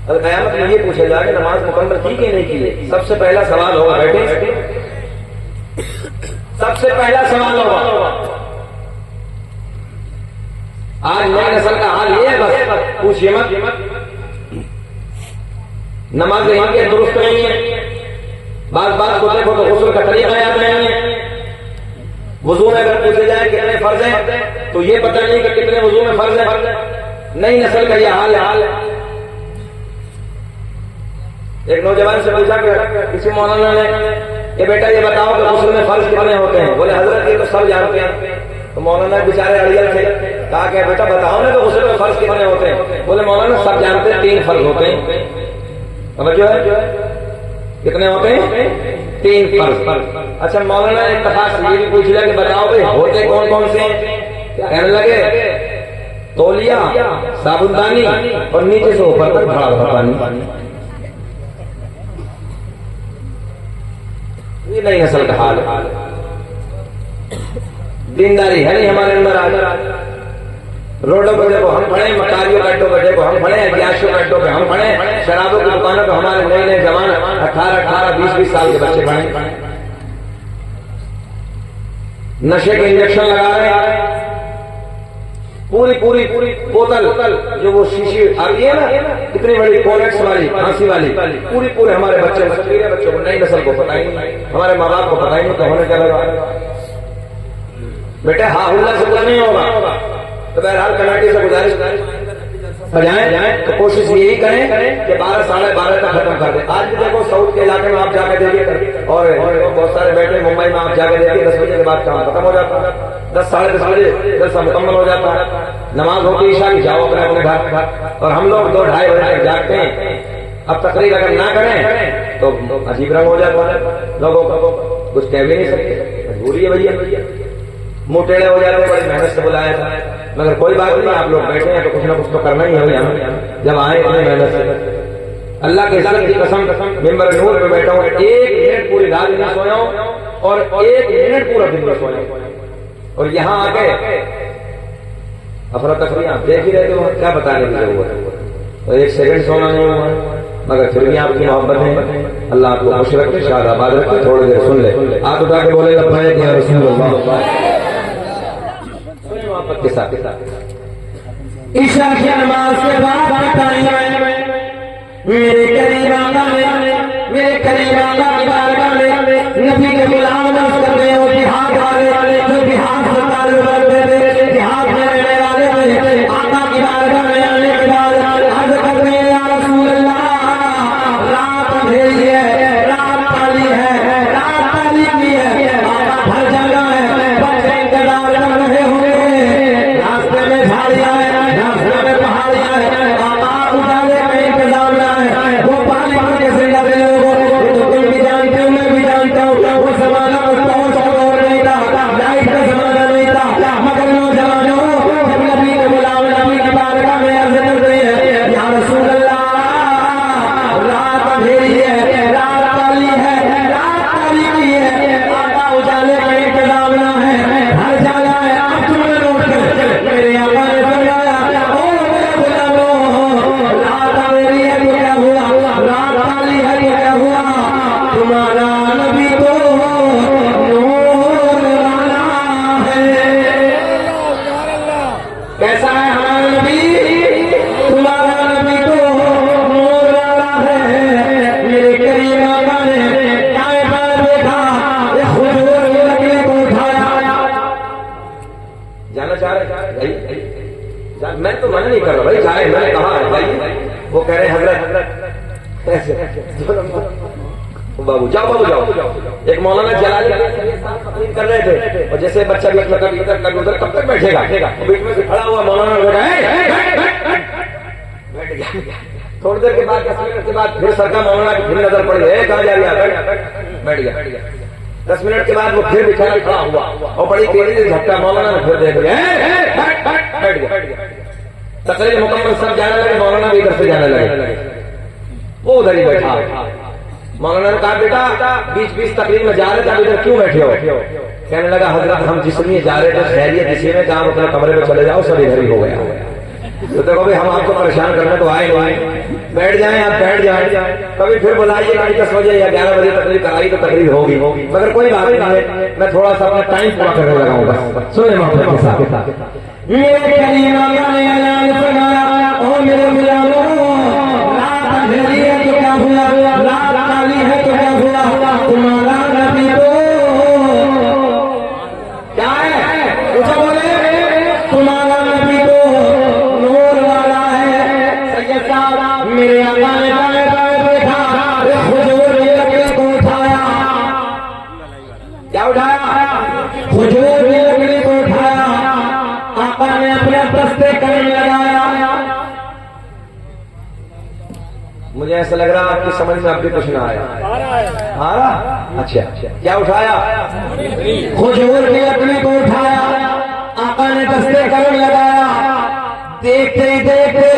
कल कयामत में ये पूछा जाएगा नमाज मुकम्मल की कि नहीं की। सबसे पहला सवाल होगा, बैठे, सबसे पहला सवाल होगा। आज नई नस्ल का हाल ये है, बस पूछिए मत। नमाज यहाँ के दुरुस्त नहीं है, बात को देखो तो गुस्ल का तरीका याद नहीं है। वजू में अगर पूछे जाए कितने फर्ज हैं, तो ये पता नहीं कि कितने वजू में फर्ज है। नई नस्ल का ये हाल है। एक नौजवान से पूछा कि किसी मौलाना ने, ये बेटा ये बताओ कि गुस्ल में फर्ज कितने होते हैं? बोले हजरत ये तो सब जानते हैं। तो मौलाना बेचारे अड़ियल थे, कहा कि बेटा बताओ ना तो गुस्ल में फर्ज कितने होते हैं? बोले मौलाना सब जानते हैं, 3 फर्ज होते हैं। समझो है कितने होते हैं? 3 फर्ज। अच्छा मौलाना एक तफास ये भी पूछ लिया कि बताओ भाई होते कौन कौन से हैं? कहने लगे तौलिया, साबुनदानी और नीचे से ऊपर तक भरा हुआ पानी। ये नई नस्ल का हाल है। दीनदारी है नहीं हमारे अंदर। आज रोडों पर देखो हम खड़े, मकारियों का अड्डों पर देखो हम खड़े, ग्यासों का अड्डों पे हम खड़े, शराबों की दुकानों पर हमारे नए नए जवान 18, 20 साल के बच्चे खड़े, नशे के इंजेक्शन लगा रहे हैं। पूरी बोतल जो वो शीशी आती है ना, इतनी बड़ी कोलेक्स वाली, फांसी वाली, पूरे हमारे बच्चे, बच्चों को, नई नस्ल को पता ही नहीं, हमारे माँ बाप को पता ही नहीं, तो होने क्या लगा। बेटे हाहुल्ला से कुछ नहीं होगा। तो बहरहाल कमेटी से गुजारिश बजाएं तो कोशिश यही करें कि 12 साढ़े 12 तक खत्म कर दें। आज भी देखो साउथ के इलाके में आप जाके देखिए, और बहुत सारे बैठे मुंबई में आप जाके देखिए, 10 बजे के बाद काम खत्म हो जाता है। 10 साढ़े 10 बजे जलसा मुकम्मल हो जाता है। नमाज होती ईशा की, जाओ अपने अपने घर, और हम लोग 2-2:30 बजे तक जागते हैं। अब तकरीर अगर ना करें तो अजीब रंग हो जाता है लोगों को, कुछ कह भी नहीं सकते, मजबूरी है भैया। मुंह टेढ़े हो जाते हैं, बड़ी मेहनत से बुलाया था, मगर कोई बात नहीं, आप लोग बैठे हैं तो कुछ ना कुछ तो करना ही है। जब आए इतनी मेहनत से अल्लाह के इज्जत की कसम मेंबर नूर पे बैठा हूँ, 1 मिनट पूरी रात नहीं सोया हूँ और 1 मिनट पूरा दिन नहीं सोया हूँ। और यहाँ आके अफरा तफरी आप देख ही रहे हो, क्या बताने की जरूरत है। तो 1 सेकंड सोना नहीं हुआ, मगर फिर भी आपकी मोहब्बत है। अल्लाह आपको खुश रखे, शादाबाद रखे। थोड़ी देर सुन ले, आप उठा के बोले लब्बैक या रसूलुल्लाह मोहब्बत के साथ। ईशा की नमाज के बाद मेरे करीब आका की बारगाह में नबी के गुलाम नमाज कर रहे हो, जिहाद वाले जो जिहाद से ताल्लुक रखते थे, जिहाद में रहने वाले थे, आका की बारगाह में आने के बाद अर्ज कर रहे हैं, या रसूल अल्लाह, रात अंधेरी है, रात काली है, रात काली भी है, आका भर जाना है, बच्चे इंतजार कर रहे होंगे, रास्ते में झाड़ियां है, रास्ते में पहाड़ियां है, आका उजाले का इंतजाम ना है, वो पानी भर के जिंदा दे लोगों तो तुम भी जानते हो, मैं भी जानता हूँ, वो जमाना उस पहुंच और नहीं था, लाइट का जमाना नहीं था, मगर नौजवानों जब नबी के गुलाम नबी की बारगाह में अर्ज कर रहे हैं, या रसूल अल्लाह, रात अंधेरी है, रात काली है, रात काली भी है, आका उजाले का इंतजाम ना है, हर जाना है, आप तुम्हें लौट कर मेरे आका ने फरमाया, ओ मेरे गुलामों, रात अंधेरी है तो क्या हुआ, रात काली है तो क्या हुआ, तुम्हारा नबी तो नूर वाला है। कैसा है हमारा नबी, तुम्हारा नबी तो नूर वाला है। मेरे करीम आका ने दाएं बाएं देखा, एक हुजूर की लकड़ी को उठाया। जाना चाह रहे मैं तो मना नहीं कर रहा भाई, जाए, मैंने कहा है भाई। वो कह रहे हैं हजरत ऐसे बाबू जाओ, बाबू जाओ। एक मौलाना जलाली तकरीर कर रहे थे और जैसे बच्चा बीच में कभी इधर कभी उधर, कब तक बैठेगा, बीच में से खड़ा हुआ मौलाना बैठ गया। थोड़ी देर के बाद 10 मिनट के बाद फिर सरका मौलाना की फिर नजर पड़ी है, कहाँ जा रहा, बैठ गया। 10 मिनट के बाद वो फिर बेचारा खड़ा हुआ और बड़ी तेजी से झटका, मौलाना ने फिर देख लिया, बैठ गया। तकरीर मुकम्मल सब जाने लगे, मौलाना भी इधर से जाने लगे, वो उधर ही बैठा। मौलाना ने कहा बेटा बीच बीच तकरीर में जा रहे थे, इधर क्यों बैठे हो? कहने लगा हजरत हम जिस लिए जा रहे थे खैरियत इसी में, काम अपने कमरे में चले जाओ, सब इधर ही हो गया। तो देखो भाई हम आपको परेशान करने तो आए नहीं, बैठ जाएं, आप बैठ जाएं, कभी फिर बुलाइए, 10 बजे या 11 बजे तकरीर कराई तो तकरीर होगी, मगर कोई बात नहीं है, मैं थोड़ा सा अपना टाइम पूरा करने लगा हूँ बस। सुने मोहब्बत के साथ मेरे करीम आका ने ऐलान फरमाया, ओ मेरे गुलामों, रात अंधेरी है तो क्या हुआ, रात काली है तो क्या हुआ, तुम्हारा नबी तो क्या है, कुछ बोले, तुम्हारा नबी तो नूर वाला है। सैयद साहब मेरे आका ने दाएं बाएं देखा, हुजूर ने लकड़ी को उठाया, क्या उठाया, हुजूर ने लकड़ी को उठाया, आका ने अपने दस्ते करने लगाया। मुझे ऐसा लग रहा आपकी समझ में अब भी कुछ ना आया, आ रहा? अच्छा, क्या उठाया, हुजूर की लकड़ी को उठाया, आका ने दस्ते करने लगाया। देखते ही देखते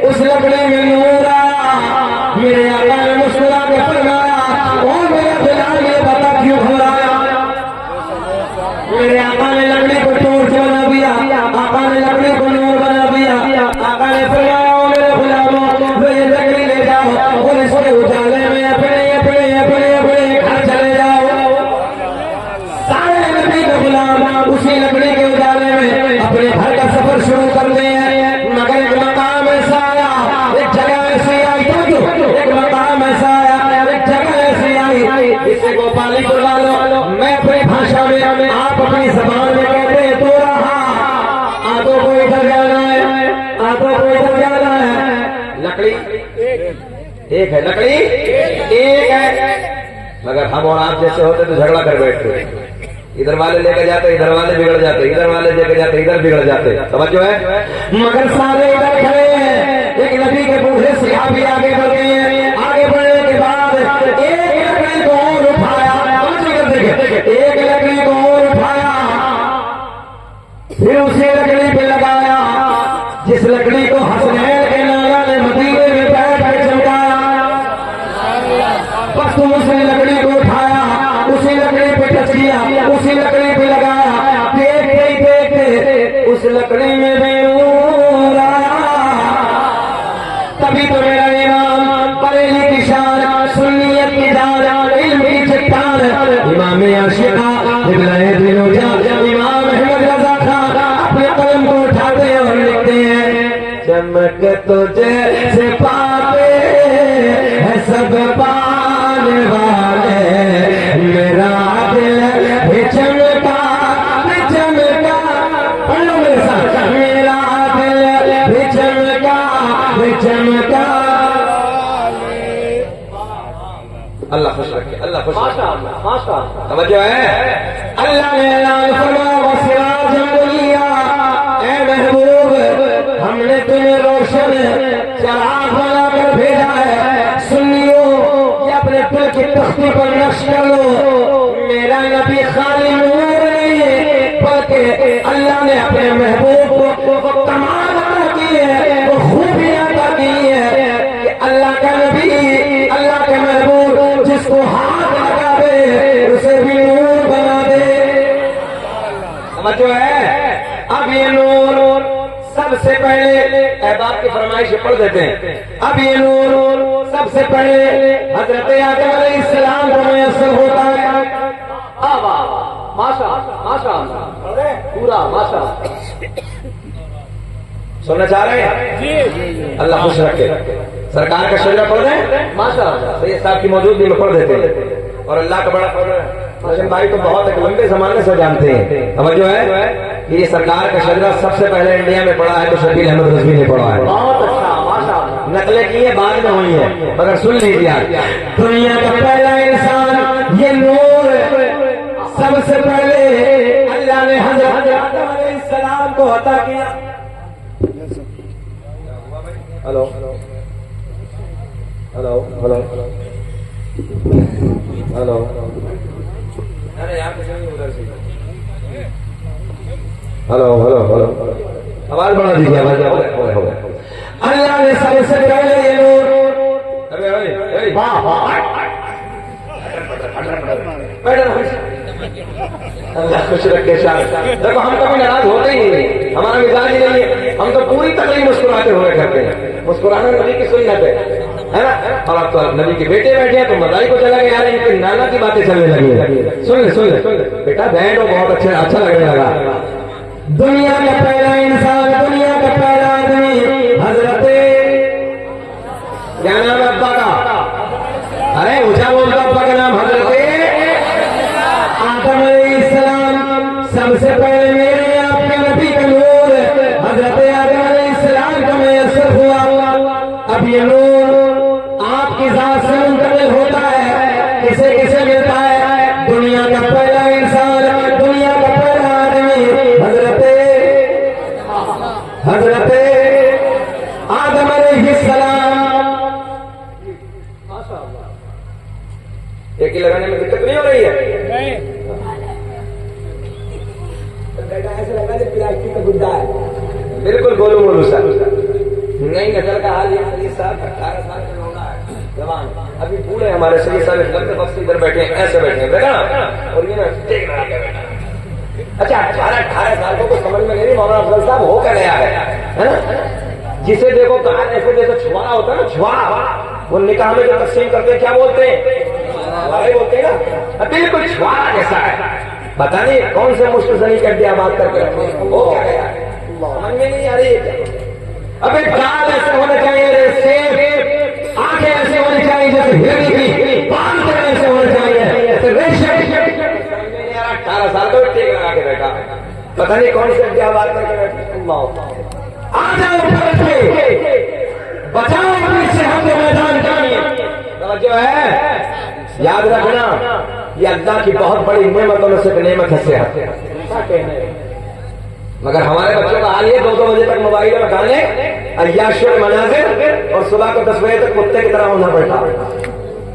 उस लकड़ी में नूर आया। मेरे आका ने मुस्कुरा के फरमाया, ओ मेरे बिलाल ये बता क्यों घबराया? मेरे आका ने लकड़ी को तोड़ के बना दिया, आका ने लकड़ी को नूर बना दिया। आका ने फरमाया, ओ मेरे गुलामों, तो ये लकड़ी ले जाओ और इसके उजाले में अपने घर चले जाओ। सारे नबी के गुलाम उसी लकड़ी के उजाले में अपने घर का सफर शुरू कर दिए। मगर एक मकाम ऐसा आया, एक जगह ऐसी आई, एक मकाम ऐसा आया, एक जगह ऐसी आई, इसे गोपाली को डालो। मैं अपनी भाषा में, आप अपनी जबान में कहते हैं तो रहा, आदो को इधर जाना है, आदो को इधर जाना है। लकड़ी एक है, लकड़ी एक है, मगर हम और आप जैसे होते तो झगड़ा कर बैठते, इधर वाले लेकर जाते, इधर वाले बिगड़ जाते, इधर वाले लेकर जाते, इधर बिगड़ जाते, समझो है। मगर सारे इधर खड़े हैं, एक नबी के बूढ़े सहाबी आगे बढ़ गए हैं। आगे बढ़ने के बाद एक लकड़ी को और उठाया, एक लकड़ी को और उठाया, फिर उसी लकड़ी पे लगाया जिस लकड़ी को हसनैन के नाना ने मदीने में बैठ कर चमकाया। उस लकड़ी में भी नूर आया। तभी तो मेरा इमाम बरेली की शान, सुन्नियत की जान, इल्म की चट्टान, इमाम आशिका इब्राहिम दिलो जान, इमाम अहमद रजा खान अपने कलम को उठाते हैं और लिखते हैं, चमक तुझे से पाते है सब पाने वाले, मेरा दिल भी चमका भी चमका, पढ़ो मेरे साथ, मेरा दिल भी चमका भी चमका। अल्लाह खुश रखे, अल्लाह खुश रखे। माशाअल्लाह समझो है। अल्लाह ने ऐलान फरमाया वसिराजन मुनीरा, ऐ महबूब हमने तुम्हें रोशन चिराग बनाकर भेजा है। सुन्नियों ये अपने दिल की तख्ती पर नक्श कर लो, मेरा नबी खाली नूर नहीं है बल्कि अल्लाह ने अपने महबूब को कमाल अता की है, वो खूबियां अता की है कि अल्लाह का नबी, अल्लाह के महबूब जिसको हाथ लगा दे उसे भी नूर बना दे। समझो है। अब ये नूर सबसे पहले अहबाब की फरमाइश पढ़ देते हैं। अब ये नूर सबसे पहले हजरत आदम अलैहिस्सलाम को मुयस्सर होता है। माशाअल्लाह पूरा माशाअल्लाह सुनना चाह रहे हैं? अल्लाह खुश रखे। सरकार का शजरा पढ़ दें माशाअल्लाह, सैयद साहब की मौजूदगी में पढ़ देते हैं। और अल्लाह का बड़ा फजल है, हाशिम भाई तो बहुत एक लंबे जमाने से जानते हैं। समझो है कि ये सरकार का शजरा सबसे पहले इंडिया में पढ़ा है तो शकील अहमद रज़वी ने पढ़ा है। बहुत अच्छा माशाअल्लाह। नकलें की है बाद में हुई है, मगर सुन लीजिए आप, दुनिया का पहला इंसान ये नूर सबसे पहले अल्लाह ने हजरत आदम अलैहिस्सलाम को अता किया। हेलो हेलो हेलो हेलो, अरे यहाँ पे उधर से हेलो हेलो हेलो, आवाज बढ़ा दीजिए, आवाज हो गया। अल्लाह ने सबसे पहले ये नूर, अरे वाह वाह, अल्लाह खुश रखे शायद। देखो हम कभी नाराज होते ही नहीं, हमारा मिजाज ही नहीं है, हम तो पूरी तकलीफ मुस्कुराते हुए करते हैं। मुस्कुराना नबी की सुन्नत है ना। और अब तो नबी के बेटे बैठे हैं तो मजाई को चला गया यार, इनके नाना की बातें चलने लगी है। सुन ले बेटा, बैंड हो बहुत अच्छा लगने लगा। दुनिया का पहला इंसान, दुनिया का पहला आदमी हजरत, क्या नाम है अब्बा का? अरे ऊंचा बोल दो, अब्बा का नाम हजरत आदम अलैहिस्सलाम। सबसे पहले मेरे आपके नबी का नूर हजरत आदम अलैहिस्सलाम का मुयस्सर हुआ। अब ये नूर आपकी जात से मुंतकिल होता है, किसे किसे मिलता है? दुनिया का पहला इंसान, दुनिया का पहला आदमी हजरत आदम अलैहिस्सलाम। एक ही लगाने में दिक्कत नहीं हो रही है? ऐसे लगा दे प्लास्टिक का गुड्डा है। बिल्कुल बोलू सर, नई नजर का हाल ये साहब 18 साल का लौंडा है, जवान, अभी बूढ़े हमारे सभी सारे लंबे वक्त इधर बैठे हैं, ऐसे बैठे हैं, देखा ना, और ये ना देख रहा है। अच्छा 18 साल को समझ में नहीं, मौलाना अफजल साहब हो क्या गया है ना? जिसे देखो कहा ऐसे जैसे छुआरा होता है ना, छुआ, वो निकाह में जो तकसीम करते हैं क्या बोलते हैं? बोलते हैं ना, बिल्कुल छुआरा जैसा है। पता नहीं कौन से मुश्किल से नहीं कर दिया बात करके, वो क्या गया है समझ में नहीं आ रही है। अबे गाल ऐसे होने चाहिए, सेब आंखें ऐसे होनी चाहिए जैसे हिरनी की, बाल ऐसे होने चाहिए ऐसे रेशम। 18 साल को टेक लगा के बैठा, पता नहीं कौन से क्या बात करके बैठा। आ जाओ बचाओ अपनी सेहत के मैदान का, जो है याद रखना, ये अल्लाह की बहुत बड़ी नेमतों में से एक नेमत है सेहत। मगर हमारे बच्चों का हाल ये 2-2 बजे तक मोबाइल में गाने, अय्याशों के मनाजिर, और सुबह को 10 बजे तक कुत्ते की तरह होना बैठा,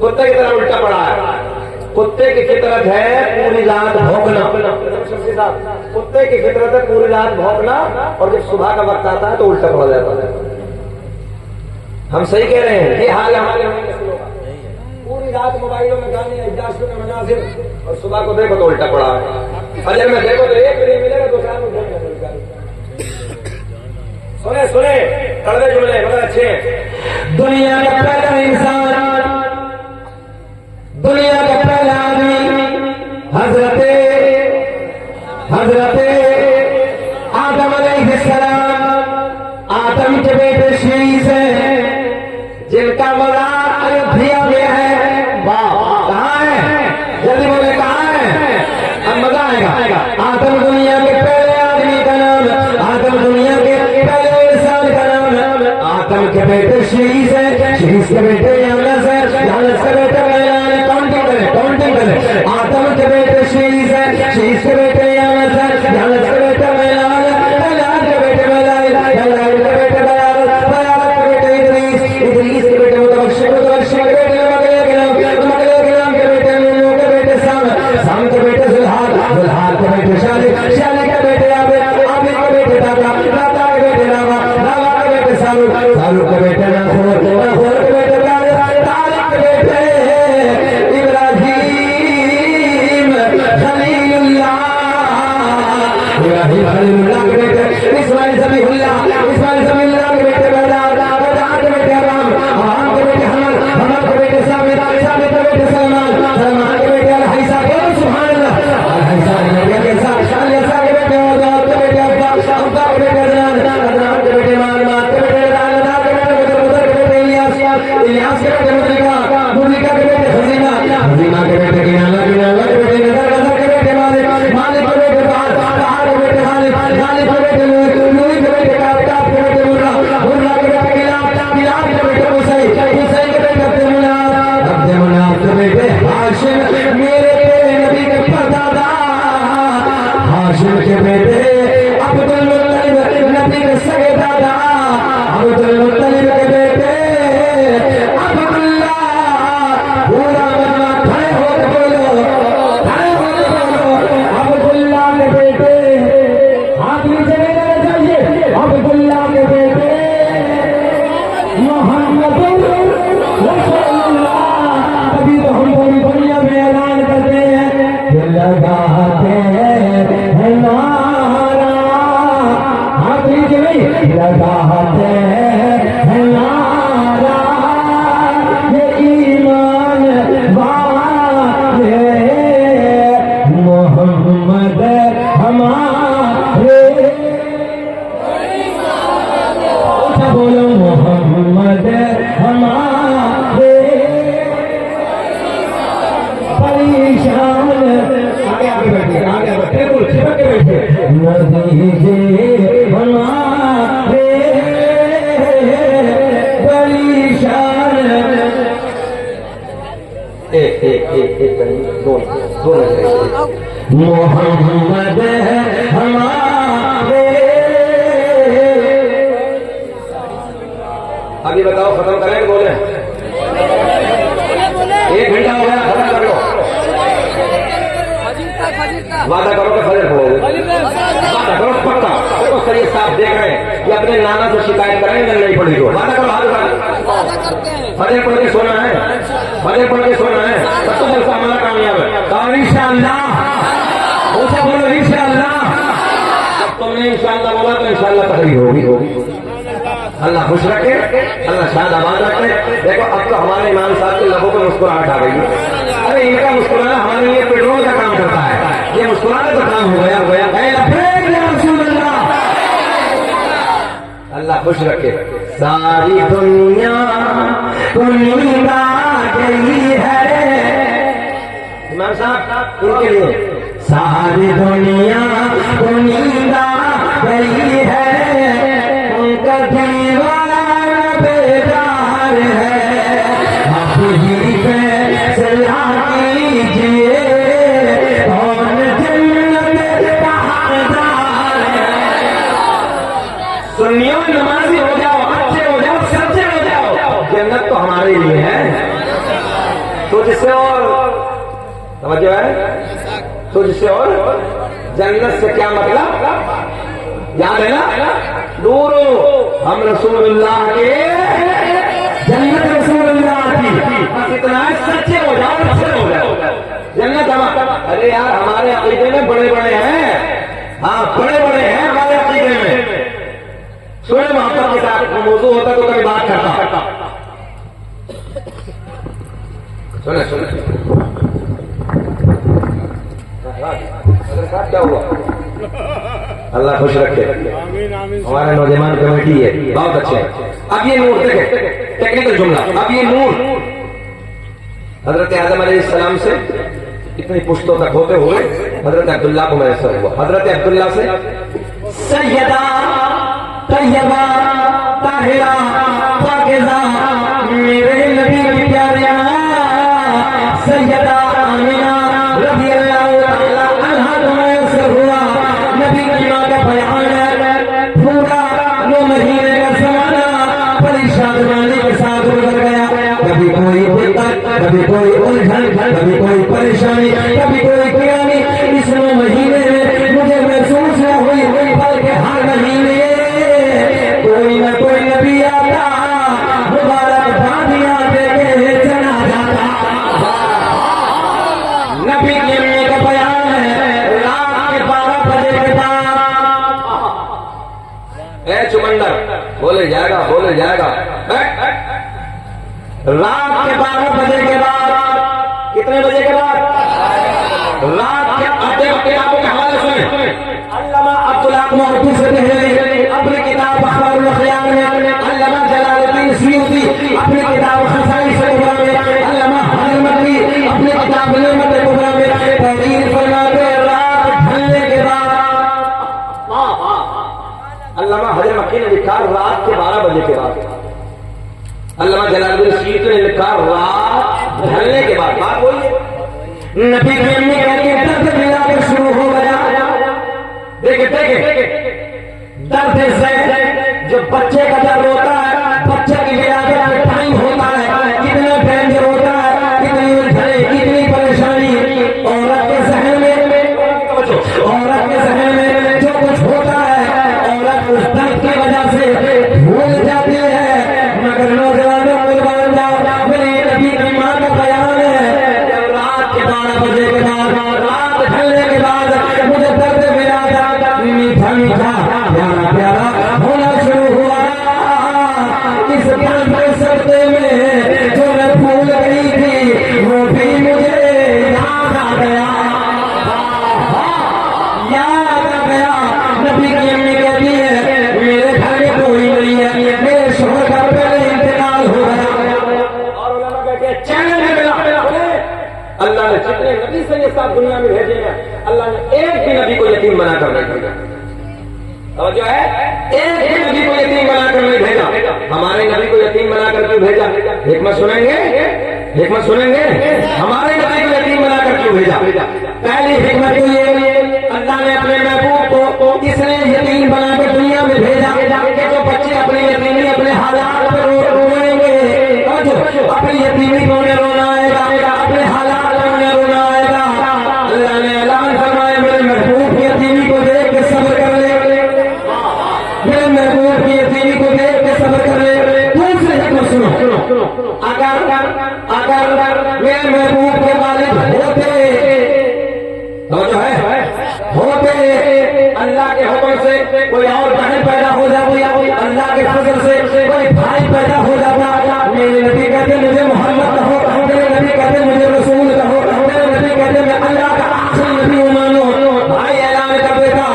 कुत्ते की तरह उल्टा पड़ा है। कुत्ते की फितरत है पूरी रात भौंकना, कुत्ते की फितरत है पूरी रात भौंकना, और जब सुबह का वक्त आता है तो उल्टा पड़ जाता है। हम सही कह रहे हैं, ये हाल हमारे नस्लों का, पूरी रात मोबाइलों में गाने, अय्याशों के मनाजिर, और सुबह को देखो तो उल्टा पड़ा है। फजर में देखो तो एक नहीं मिलेगा, 2-4 मिलेगा। सुने सुने कड़वे जुमले मगर अच्छे हैं। दुनिया का पहला इंसान, दुनिया का पहला आदमी हजरते आदम अलैहिस्सलाम, आदम के बेटे शीश हैं जिनका मज़ार अयोध्या में है। वाह, कहाँ है? जल्दी बोले कहाँ है? अब मजा आएगा। आदम दुनिया के पहले आदमी का नाम, आदम दुनिया के पहले इंसान का नाम, आदम के बेटे शीश है, शीश के बेटे यानस है, यानस के बेटे मैलान, काउंटिंग करे। आदम के बेटे शीश है, शीश के बेटे यानस है, यानस के बेटे मैलान, मैलान के बेटे मैलान, मैलान के बेटे बयाल, बयाल के बेटे इदरीस, इदरीस के बेटे मुतवक्शिल, मुतवक्शिल के बेटे मकले के नाम के बेटे नूह के बेटे साम, साम के बेटे जुल्हाल, जुल्हाल के बेटे शाली, शाली के बेटे आबिद, आबिद के बेटे दाता, दाता के बेटे नावा, नावा के बेटे सालू, सालू के बेटे नाखोर, नाखोर के बेटे तारिक, तारिक के बेटे इब्राहीम खलीलुल्लाह, इब्राहीम खलीलुल्लाह के बेटे इस्माइल ज़बीहुल्लाह, इस्माइल ज़बीहुल्लाह के बेटे बदाद, बदाद के बेटे अराम, अराम के बेटे हमद, हमद के बेटे साबित, साबित के बेटे सलमान, सलमान के बेटे अल-हैसा, सुभान अल्लाह, अल-हैसा के बेटे अल-हैसा के बेटे औदाद के बेटे अब्दा, अब्दा के बेटे अदनान, अदनान के बेटे मालमात के बेटे अदान, अदान के बेटे मुदर के बेटे इलियास, इलियास के बेटे मुद्रिका, मुद्रिका के बेटे खजीमा, खजीमा के बेटे किनाला, किनाला के बेटे नजर, नजर के बेटे मालिक, मालिक के बेटे बहार, बहार के बेटे खालिद, खालिद के बेटे नूह, नूह के बेटे काब, काब के बेटे मुर्रा, मुर्रा के बेटे किलाब, किलाब के बेटे हुसैन, हुसैन के बेटे अब्दुल मुनाफ के बेटे हाशिम, मेरे नबी के परदादा हाशिम के बेटे अब्दुल मुत्तलिब, नबी के सगे दादा अब्दुल मुत्तलिब के बेटे अब्दुल्लाह, पूरा मजमा खड़े होकर बोलो, खड़े होकर बोलो, अब्दुल्लाह के बेटे, हाथ नीचे नहीं करना चाहिए, अब्दुल्लाह के बेटे मोहम्मद रसूलुल्लाह। अभी तो हम पूरी दुनिया में ऐलान करते हैं, लगाते हैं नारा, हाथ नीचे नहीं, लगाते हैं नारा, ये ईमान वाले मोहम्मद हमारे, अच्छा बोलो मोहम्मद हमारे परेशान, आगे आगे बैठिए, आगे बैठे, बिल्कुल चिपक के बैठिए, नदीजे हमारे परेशान, एक दो मोहम्मद हमारे। अभी बताओ खत्म करें कि बोले? 1 घंटा हो गया, खत्म कर लो। वादा करो कि फजर बोलोगे, वादा करो पक्का। देखो सर ये साफ देख रहे हैं कि अपने नाना से शिकायत करेंगे नहीं पड़ी तो वादा करो, हाथ फजर पढ़ के सोना है, फजर पढ़ के सोना है, तब तो जलसा हमारा कामयाब है। इंशाअल्लाह, ऊंचा बोलो इंशाअल्लाह। जब तुमने इंशाअल्लाह बोला तो इंशाअल्लाह तकरीर होगी। अल्लाह खुश रखे, अल्लाह शाद आबाद रखे। देखो अब तो हमारे इमाम साहब के लबों पर मुस्कुराहट आ गई। अरे इनका मुस्कुराना हमारे लिए पेट्रोल का काम करता है, ये मुस्कुराने का काम हो गया। अल्लाह खुश रखे। सारी दुनिया दुनिया गई है, इमाम साहब इनके लिए सारी दुनिया दुनिया गई है, उनका दीवाना बेदार है, आप ही फैसला कीजिए कौन जन्नत का हकदार है। सुन्नियों नमाजी हो जाओ, अच्छे हो जाओ, सच्चे हो जाओ, जन्नत तो हमारे लिए है। तो जिससे और समझो है, तो जिससे और जन्नत से क्या मतलब याद है ना? दूरो हम रसूलुल्लाह के, जन्नत रसूलुल्लाह की, बस इतना है, सच्चे हो जाओ, अच्छे हो जाओ, जन्नत हमारा। अरे यार हमारे अकीदे में बड़े बड़े हैं, हाँ बड़े बड़े हैं हमारे अकीदे में। सुने मौजू होता तो कभी बात करता। सुने सुने क्या हुआ? अल्लाह खुश रखे। हमारे नौजवान कमेटी है, बहुत अच्छे। अब ये नूर देखे, टेक्निकल जुमला। अब ये नूर हजरत आदम अलैहिस्सलाम से इतनी पुश्तों तक होते हुए हजरत अब्दुल्ला को मैसर हुआ। हजरत अब्दुल्ला से सैयदा तैयबा ताहिरा पाकीज़ा मेरे नबी की प्यारिया सैयदा आमिना रज़ी अल्लाह तआला अन्हा को मैसर हुआ। नबी की मां का बयान है, पूरा 9 महीने का ज़माना बड़ी शादमानी के साथ गुजर गया। कभी कोई दिक्कत, कभी कोई उलझन, कभी कोई परेशानी, कभी कोई किरानी। इस 9 महीने में मुझे महसूस न हुई, बल्कि हर महीने कोई न कोई नबी आता, मुबारकबादियां देके चला जाता। नबी की अम्मी का बयान है, रात के 12 बजे के बाद चुमंदर बोले जाएगा, बोले जाएगा। रात के 12 बजे के बाद, कितने बजे के बाद? रात के आपको के हवाले सुने। अल्लामा अब्दुल हक मोहब्बी से पहले अपनी किताब अखबारुल अखयार में, अल्लामा जलालुद्दीन सुयूती अपनी किताब खसाइस कुबरा में, अल्लामा हजर मक्की अपनी किताब नेमत कुबरा में तहरीर फरमाते रात ढलने के बाद। अल्लामा हजर मक्की ने लिखा रात के 12 बजे के बाद। अल्लामा जलालुद्दीन सुयूती ने लिखा रात ढलने के बाद। बात वही है। नबी की अम्मी कहती है दर्द मिलाकर शुरू हो गया। देखे दर्द से जो बच्चे का दर्द होता है, बच्चे की विलादत में टाइम होता है, कितना डेंजर होता है, कितनी उलझने, कितनी परेशानी। औरत के जहन में जो कुछ होता है, औरत उस दर्द की वजह से भूल जाती है। मगर नौजवानों कुर्बान जाओ, मेरी नबी की मां का बयान है, जब रात के 12 बजे के बाद, रात ढलने के बाद मुझे दर्द मिला था, मीठा मीठा प्यारा प्यारा होना शुरू हुआ। इस दर्द के सब्दे में जो मैं भूल गई थी, वो भी मुझे याद आ गया, याद आ गया। नबी की अम्मी कहती है मेरे घर में कोई नहीं है, मेरे शोहर का पहले इंतकाल हो गया। और उलमा कहते हैं चैनल है मिला। अल्लाह ने जितने नबी से ये साथ दुनिया में भेजे हैं, अल्लाह ने एक भी नबी को यतीम बनाकर नहीं भेजा। और जो है एक भी नबी को यतीम बनाकर नहीं भेजा। हमारे नबी को यतीम बनाकर क्यों भेजा? हिकमत सुनेंगे, हिकमत सुनेंगे। हमारे नबी को यतीम बनाकर क्यों भेजा? पहली हिकमत तो ये, अल्लाह ने अपने महबूब को इसलिए यतीम बनाकर दुनिया में भेजा कि जो बच्चे अपनी यतीमी अपने हालात पर रोएंगे, अपनी यतीमी को रोना आएगा, अपने हालात में रोना आएगा। अल्लाह ने ऐलान फरमाया मेरे महबूब की यतीमी को देख के सब्र कर ले, मेरे महबूब की यतीमी को देख के सब्र कर ले। दूसरी हिकमत सुनो, अगर मेरे महबूब के वालिद होते तो जो है होते अल्लाह के हुक्म से कोई और बहन पैदा हो जाती, अल्लाह के फजल से कोई भाई पैदा हो जाता। मेरे नबी कहते मुझे मोहम्मद कहो, मेरे नबी कहते मुझे रसूल कहो, मेरे नबी कहते मैं अल्लाह का आखिरी नबी मानो। भाई ऐलान कर देता,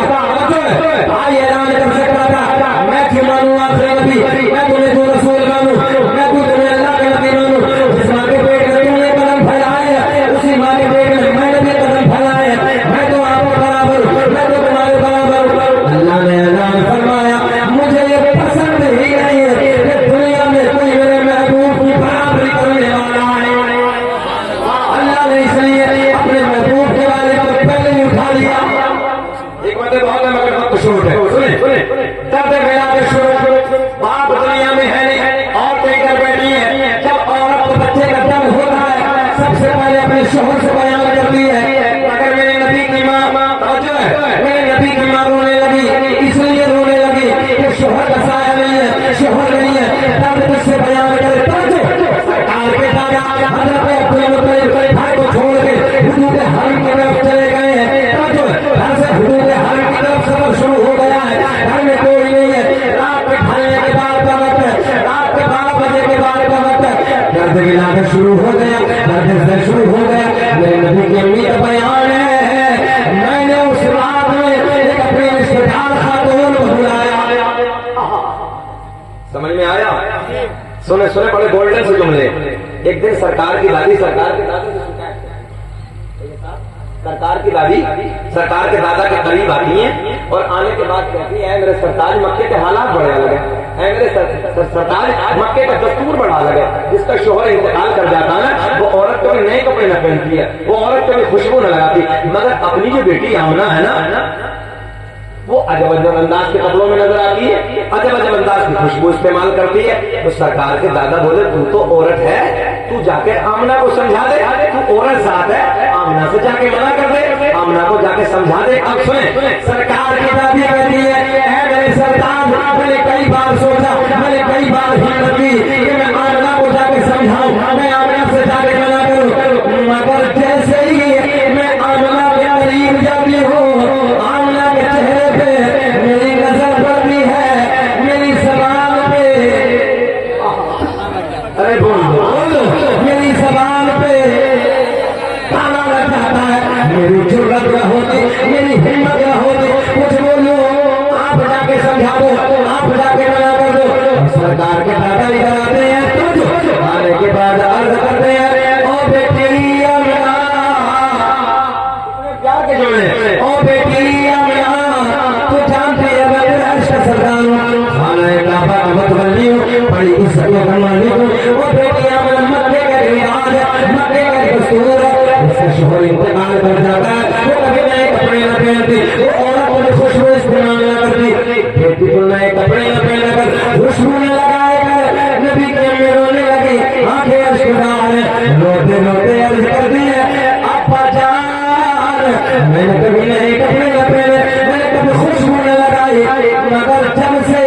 भाई ऐलान कर सकता था मैं क्यों मानू आखिरी नबी, मैं तुम्हें जो रसूल मानू, मैं तुम्हें अल्लाह का नबी मानू। जिस माँ के पेट में तुमने कदम फैलाए, उसी माँ के पेट में मैंने भी कदम फैलाए। मैं तो आपको बराबर, मैं तो तुम्हारे बराबर। अल्लाह ने ऐलान फरमाया मुझे ये पसंद ही नहीं है कि दुनिया में कोई मेरे महबूब की बराबरी करने वाला है। अल्लाह ने इसलिए अपने महबूब के बारे में पहले ही उठा लिया। एक बात बहुत है मगर वक्त शोर है, सुने दर्द मेरा के शोर। बाप दुनिया में है नहीं, और कहीं कर बैठी है। जब औरत को बच्चे का दर्द होता है, सबसे पहले अपने शोहर से बयान करती है। अगर मेरे नबी की माँ जो है, मेरे नबी की माँ रोने लगी, इसलिए रोने लगी कि शोहर का साया नहीं है, शोहर नहीं है। दर्द किससे बयान करे? सरकार के दादा हजरत अब्दुल मुत्तलिब भाई को छोड़ के हुदूद हरम की तरफ चले गए हैं। घर से हुदूद हरम की तरफ सफर शुरू हो गया है, घर में कोई नहीं है। रात में खाने के बाद दर्द मिलाकर शुरू हो गया, दर्द से शुरू हो गया। मेरे नबी की अम्मी का बयान है, मैंने उस रात में एक अपने रिश्तेदार खातून को बुलाया। समझ में आया? सुने सुने बड़े गोल्डन से जुमले। एक दिन सरकार की दादी सरकार के दादा के करीब आती हैं और आने के बाद कहती है, मेरे सरताज मक्के के हालात बड़े अलग है, मेरे सरताज मक्के का दस्तूर बड़ा अलग है। जिसका शोहर इंतकाल कर जाता है वो औरत कभी नए कपड़े न पहनती है, वो औरत कभी खुशबू न लगाती, मगर अपनी जो बेटी आमना है ना, वो अजब अजब अंदाज के कपड़ों में नजर आती है, अजब अजब अंदाज की खुशबू इस्तेमाल करती है। तो सरकार के दादा बोले, तू तो औरत है, तू जाके आमना को समझा दे, तू औरत साथ है, आमना से जाके मना कर दे, आमना को जाके समझा दे। अब सुने, सरकार की दादी कहती है, मेरे सरदार, मैंने कई बार सोचा, मैंने कई बार हिम्मत की कि मैं आमना को जाके समझाऊं, मैं आमना से जाके मना करूं, मगर जैसे ही मैं आमना के करीब जाती हूँ, आमना के चेहरे पे मेरी नजर पड़ती है, मेरी जबान पे, अरे बोल मेरी जबान पे ताला लग जाता है। मेरी जुर्रत न होती, मेरी हिम्मत न होती, कुछ बोलो, आप जाके समझा दो, आप जाके मना कर दो। सरकार के दादा इधर आते हैं, तुझ आने के बाद अर्ज करते हैं, ओ बेटी अम्मा, प्यार के जोड़े, ओ बेटी अम्मा, तू जानती है मैं तेरा इश्क सरदार हूँ, खाना काबा का मतवल्ली हूँ, बड़ी इज्जत करने वाली हूँ। ओ बेटी अम्मा, मक्के का रिवाज है, मक्के का दस्तूर है, इसका शोहर इंतकाल कर जाता है, वो कभी नए कपड़े न पहनती, वो औरत को खुशबू इस्तेमाल न करती, बेटी को नए कपड़े न पहना कर खुशबू न लगाए कर नबी की अम्मी रोने लगी, आंखें अश्कदार है, रोते रोते अर्ज करती है, अब्बा जान, मैंने कभी नए कपड़े न पहने, मैंने कभी खुशबू न लगाई, मगर जब से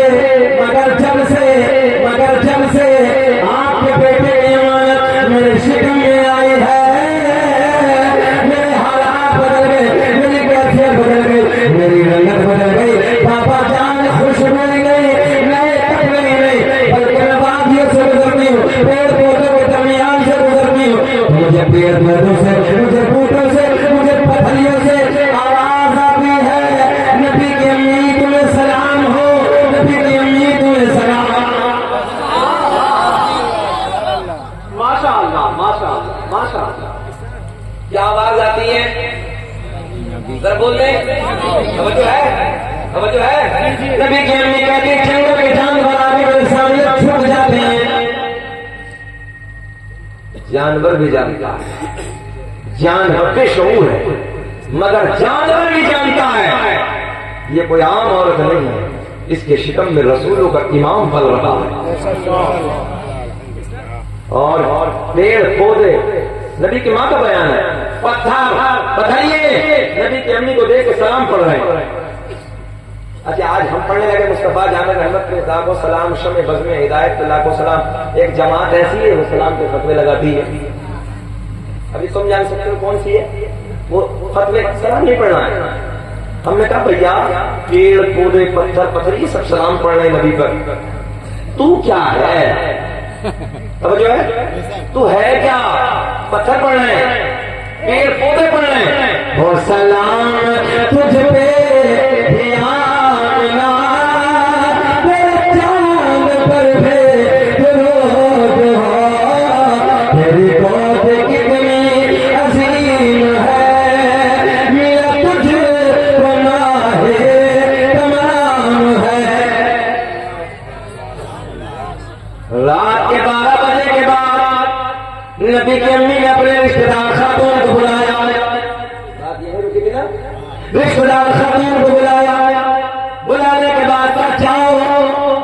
आपके बेटे की अमानत मेरे शिकम में आई है, मेरे हालात बदल गए, मेरी कैफियत बदल गई, मेरी रंगत बदल गई, पापा जान खुशबू नहीं गई, नए कपड़े नहीं, बल्कि मैं वादियों से गुजरती हूँ, पेड़ पौधों के दरमियान से गुजरती हूँ, मुझे पेड़ पौधों से, मुझे बूटों से, मुझे पथरियों से आवाज आती है, नबी की अम्मी तुम्हें सलाम हो, नबी की अम्मी तुम्हें सलाम। माशाअल्लाह, माशाअल्लाह, माशाअल्लाह, क्या आवाज आती है, जरा बोल दे, समझो है। नबी की अम्मी कहती है, जंगल के जानवर आगे मेरे सामने छुप जाते हैं, जानवर भी जानता है, जानवर पे शऊर है, मगर जानवर भी जानता है ये कोई आम औरत नहीं है, इसके शिकम में रसूलों का इमाम पल रहा है। और पेड़ पौधे, नबी की माँ का बयान है, पत्थरिए नबी की अम्मी को देख के सलाम पढ़ रहे हैं। अच्छा, आज हम पढ़ने लगे मुस्तफा जामिर अहमद के लाखों सलाम, शमे बज़्म हिदायत के लाखों सलाम। एक जमात ऐसी है वो सलाम के फतवे लगाती है, अभी तुम जान सकते हो कौन सी है, वो फतवे सलाम नहीं पढ़ना है। हमने कहा भैया पेड़ पौधे पत्थर पत्थर ये सब सलाम पढ़ रहे नबी पर, तू क्या है, अब जो है तू है क्या, पत्थर पढ़ रहे हैं, पेड़ पौधे पढ़ रहे हैं, वो सलाम तुझ पे नबी की अम्मी ने अपने रिश्तेदार खातून को बुलाया, बात यही रुकी थी ना, रिश्तेदार खातून को बुलाया, बुलाने के बाद जाओ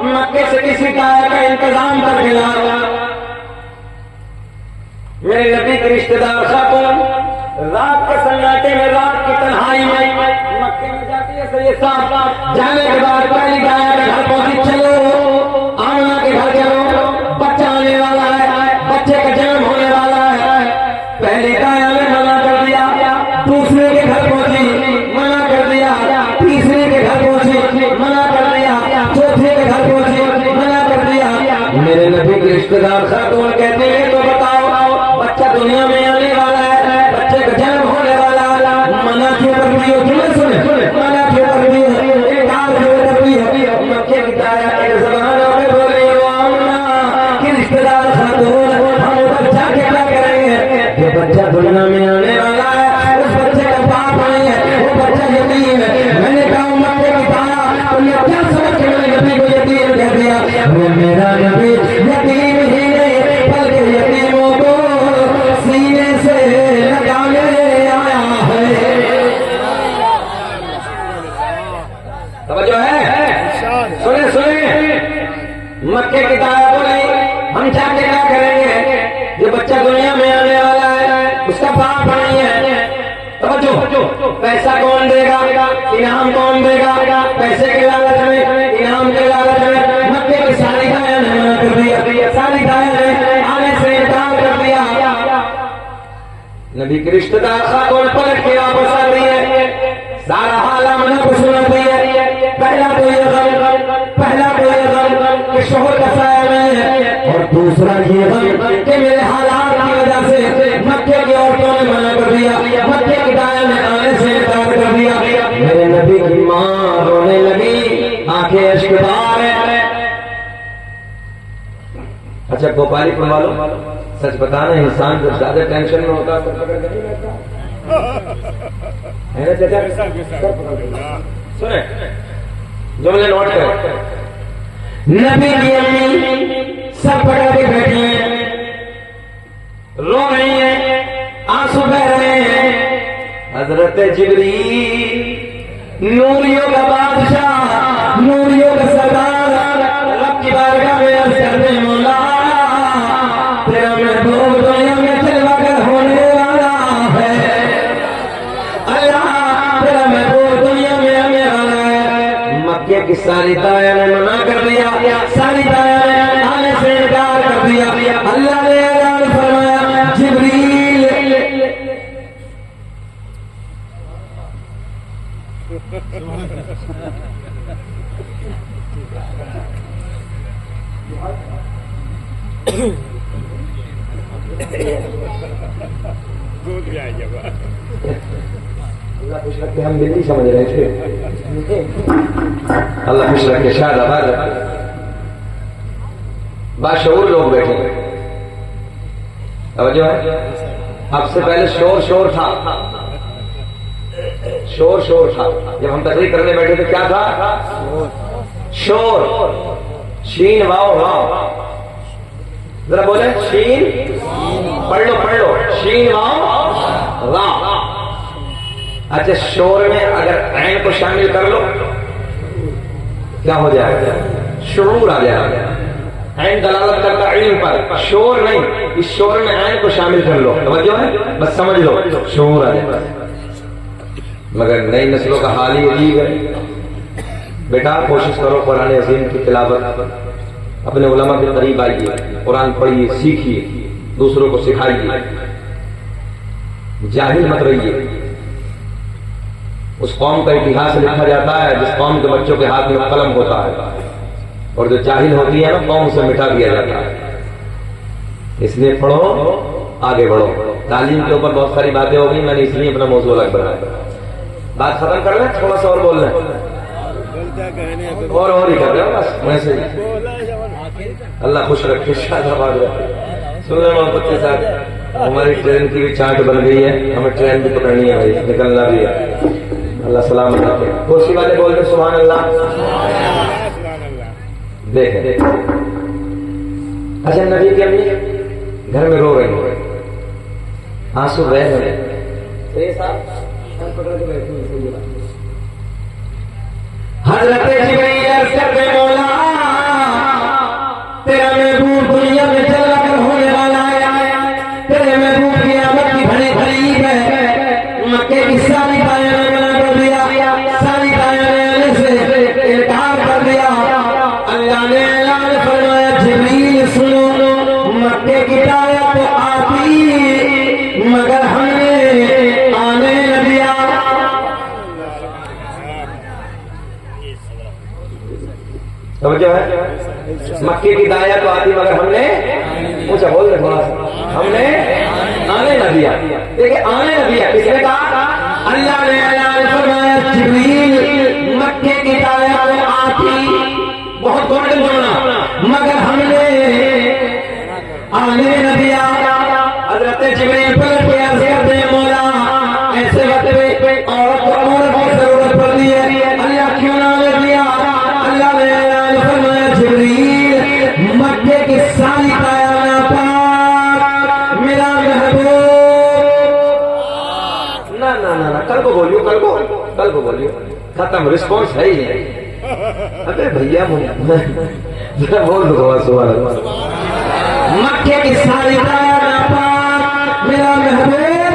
मक्के से किसी गाय का इंतजाम कर खिलाओ। मेरे नबी के रिश्तेदार खातून रात के सन्नाटे में, रात की तन्हाई में मक्के में जाती है, सही साफ जाने के बाद पहली गाय के घर पहुंची, चलो आमना के घर चलो, बच्चा आने वाला है, बच्चे का जन्म होने वाला है। पहली गाय ने मना कर दिया, दूसरे के घर पहुंची, मना कर दिया, तीसरे के घर पहुंची, मना कर दिया, चौथे के घर पहुंची, मना कर दिया। मेरे नबी के रिश्तेदार खातून कहते हैं तो दुनिया में आने वाला है, बच्चे का जन्म होने वाला है, मना क्यों कर रही हो? क्यों सुने मना क्यों कर रही हो? इनकार क्यों कर रही हो? मक्के की दाया के ज़मानों में बोल रही हो अम्मा कि रिश्तेदार खातून हम बच्चा क्या करेंगे? ये बच्चा दुनिया में आने वाला है, उस बच्चे का बाप नहीं है, वो बच्चा यतीम है। मैंने कहा मक्के की दाया तुमने क्या समझ के मेरे नबी को यतीम कह दिया? मेरा नबी यतीम ही नहीं बल्कि यतीमों को सीने से लगाने आया है। समझो है? सुने सुने मक्के की दाया बोली हम जाके क्या करेंगे? ये बच्चा दुनिया में आने वाला है, उसका बाप नहीं है। समझो पैसा कौन देगा, इनाम कौन देगा? पैसे के लालच में, इनाम के लालच में मक्के की सारी दाया ने मना कर दिया, सारी दाया ने आने से इनकार कर दिया। नबी के रिश्तेदार कौन पलट के वापस आ रही है, सारा हाला मना को सुनाती है। पहला तो ये गम कि शोहर का साया नहीं है, और दूसरा ये गम कि मेरे हालात की वजह से मक्के की औरतों ने मना कर दिया, मक्के की दाया ने आने से इनकार कर दिया। मेरे नबी की माँ रोने लगी, आंखें अश्कबार है। अच्छा गोपाली पढ़वा लो, सच बताना इंसान जब ज्यादा टेंशन में होता है तो पकड़ नहीं लगता है ना चाचा? सुने जुमले नोट करें। नबी की अम्मी सब पकड़ के बैठी हैं, रो रही हैं, आंसू बह रहे हैं। हजरत जिब्रील नूरियों का बादशाह, नूरियों का सरदार रब की बारगाह में अर्ज़ करते हैं मौला तेरा महबूब दुनिया में जलवा कर होने वाला है। अल्लाह तेरा महबूब दुनिया में आने वाला है। मक्के की सारी दाया ने मना कर दिया, सारी दाया ने आने से इनकार कर दिया। अल्लाह ने ऐलान फरमाया जिब्रील अल्लाह खुश रखे, हम दिल्ली समझ रहे थे। अल्लाह खुश रखे, शादाबाद बाशऊर लोग बैठे अब जो है। अब से पहले शोर था, शोर था। जब हम तकरीर करने बैठे थे क्या था? शोर। शीन वाओ वाओ, जरा बोले शीन, पढ़ लो शीन वाओ वाओ। अच्छा शोर में अगर ऐन को शामिल कर लो क्या हो जाएगा? शुरूर आ जाएगा। ऐन दलालत करता इल्म पर, शोर नहीं। इस शोर में ऐन को शामिल कर लो, समझो है, बस समझ लो शोर आ जाएगा। मगर नई नस्लों का हाल ही अजीब है। बेटा कोशिश करो कुरान अज़ीम की तिलावत, अपने उलमा के करीब आइए, कुरान पढ़िए, सीखिए, दूसरों को सिखाइए, जाहिल मत रहिए। उस कौम का इतिहास लिखा जाता है जिस कौम के बच्चों के हाथ में कलम होता है, और जो जाहिल होती है ना कौम से मिटा दिया जाता है। इसलिए पढ़ो, आगे बढ़ो। तालीम के ऊपर बहुत सारी बातें हो गई, मैंने इसलिए अपना मौजूद अलग बनाया। बात खत्म कर लें, थोड़ा सा और बोल लें, और ही कर रहे हो बस वैसे ही। अल्लाह खुश रखे, शादाबाद रखे। सुन रहे मोहब्बत के साथ हमारी ट्रेन की भी चार्ट बन गई है, हमें ट्रेन भी पकड़नी है भाई, निकलना भी है। अल्लाह सलामत रखे। कुर्सी वाले बोल रहे सुभान अल्लाह। देखें अच्छा नबी की अम्मी घर में रो रही है, आंसू बह रहे हैं। हज़रत जिब्रील अर्ज़ करते मौला तेरा महबूब दुनिया में जलवा कर होने वाला है, तेरे महबूब की आमद की घड़ी करीब है। मक्के की सारी दाया ने मना कर दिया, सारी दाया ने आने से इनकार कर दिया। अल्लाह ने ऐलान फरमाया जिब्रील सुनो, मक्के की दाया तो आती मगर हमने आने न दिया। तो जो है मक्के की दाया तो आती मगर हमने, मुझे बोल रहे थोड़ा सा, हमने आने न दिया। देखिए आने न दिया किसने कहा? अल्लाह ने ऐलान फरमाया जिब्रील मक्के की दाया को आती बहुत गोल्डन जमाना, मगर हमने आने न दिया। हजरत जिब्रील पलट के अर्ज़ करते हैं मौला ऐसे वक्त में औरत को औरत की जरूरत पड़ती है, अल्लाह क्यों ना आने दिया? अल्लाह ने ऐलान फरमाया जिब्रील मक्के की सारी दाया पाक मेरा महबूब। ना ना ना ना कल को बोलियो, कल को बोलियो, खत्म, रिस्पॉन्स है ही नहीं। अबे भैया जरा बोल दो सुभान अल्लाह। मक्के की सारी दाया पाक मेरा महबूब,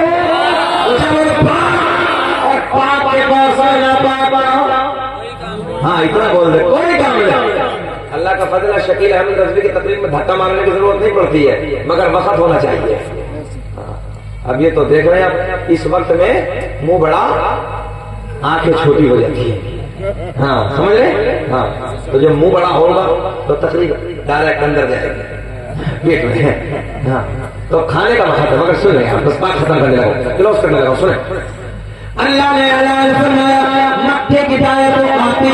जब पाक और पाक के पास ना पाक। हाँ इतना बोल दे, कोई काम नहीं। अल्लाह का फजल है, शकील अहमद रज़वी की तकरीर में धक्का मारने की जरूरत नहीं पड़ती है, मगर वक्त होना चाहिए। अब ये तो देख रहे हैं आप, इस वक्त में मुंह बड़ा आंखें छोटी हो जाती है। हाँ समझ रहे? हाँ तो जब मुंह बड़ा होगा तो तकलीफ डायरेक्ट अंदर जाएगी पेट में। हाँ तो खाने का वक्त है, मगर सुने आप बस बात खत्म करने लगा, क्लोज करने लगा। सुने अल्लाह ने ऐलान फरमाया मक्के की दाया तो आती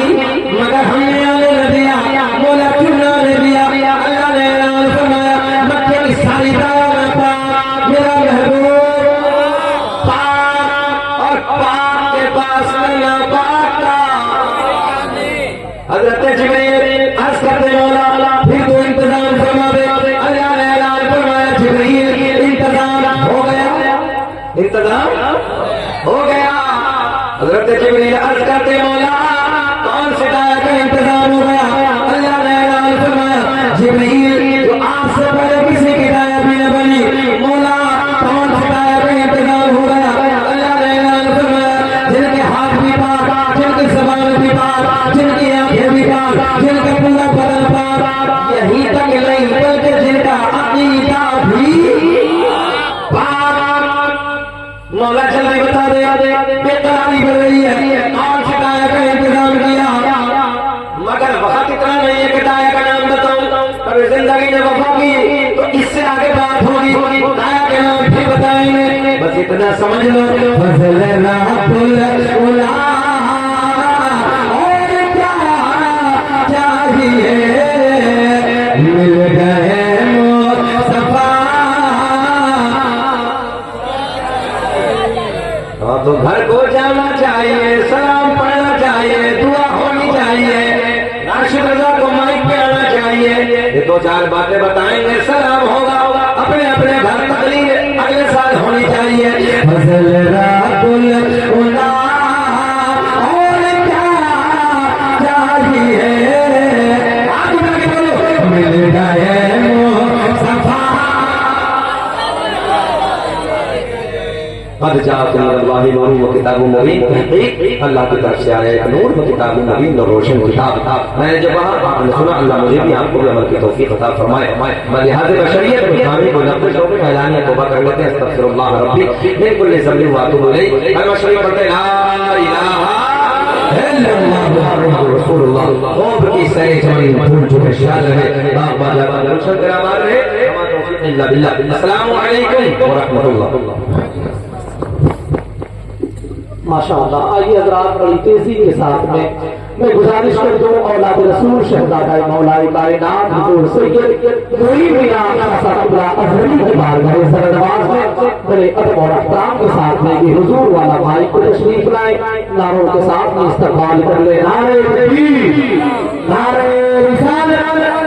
मगर हमने आने न दिया। बोला क्यों ना आने दिया? अल्लाह ने ऐलान फरमाया मक्के की सारी दाया मेरा महबूब पाक और पाक के पास ना पाक। हजरत जिब्रील अर्ज़ करते मौला फिर तो इंतजाम फरमा दे। अल्लाह ने ऐलान फरमाया जिब्रील इंतजाम हो गया, इंतजाम हो गया। हजरत जिब्रील अर्ज़ करते मौला कौन से दाया का इंतजाम हो गया? अल्लाह ने ऐलान फरमाया जिब्रील जो आपसे पहले किसी की दाया भी न बनी, मौला कौन से दाया का इंतजाम हो गया? अल्लाह ने ऐलान फरमाया जिनके हाथ भी पाक, जिनकी ज़बान भी पाक, जिनकी आंखें भी पाक, जिनका पूरा बदन पाक, यही तक नहीं बल्कि जिनका अकीदा भी पाक। मौला जल्दी बता दे, बेकरारी बढ़ रही है, कौन से दाया का इंतजाम किया? मगर वक्त इतना नहीं है कि दाया का नाम बताऊं, अगर जिंदगी ने वफा की तो इससे आगे बात होगी, दाया के नाम फिर बताएंगे। बस इतना समझ लो फज़ल राहुल उला और क्या चाहिए, मिल गए मुस्तफा। तो घर को जाना चाहिए, सलाम पढ़ना चाहिए, दुआ होनी चाहिए, राशिद रज़ा को माइक पे आना चाहिए, ये दो चार बातें बताएंगे, सलाम होगा, अपने अपने घर तकरीर अगले साल होनी चाहिए। फज़ल राहुल उला और क्या चाहिए, आगे बढ़ के बोलो, मिल गए मुस्तफा। अल्लाह की तरफ से आया एक नूर व किताब मुबीन और रोशन किताब। मैंने जब वहाँ आपने सुना, अल्लाह मुझे भी आपको भी अमल की तौफीक अता फरमाए। मैं लिहाज़ बशरियत में खामी को नब्ज़ शौक़ में ऐलानिया तौबा कर लेते हैं, अस्तग़फिरुल्लाह रब्बी मिन कुल्लि ज़ंबिन व अतूबु इलैह। कलमा शरीफ पढ़ते ला इलाहा इल्लल्लाह मुहम्मदुर रसूलुल्लाह। खूब की सरे जमीन फूल चुके शाल रहे, बाग बाजा रोशन करा मार रहे, हमारा तौफीक इल्ला बिल्लाह। अस्सलामु अलैकुम व रहमतुल्लाह। माशाअल्लाह। आइए हज़रात बड़ी तेजी के साथ में मैं गुजारिश कर दूं औलाद रसूल शहज़ादा मौलाए कायनात हुजूर सैयद मुईन मियां खासा कुबरा अज़हरी की बारगाह सरनवाज में बड़े अदब और एहतराम के साथ में ये हुजूर वाला माइक को तशरीफ लाए, नारों के साथ में इस्तकबाल कर ले। नारे तकबीर, नारे रिसालत।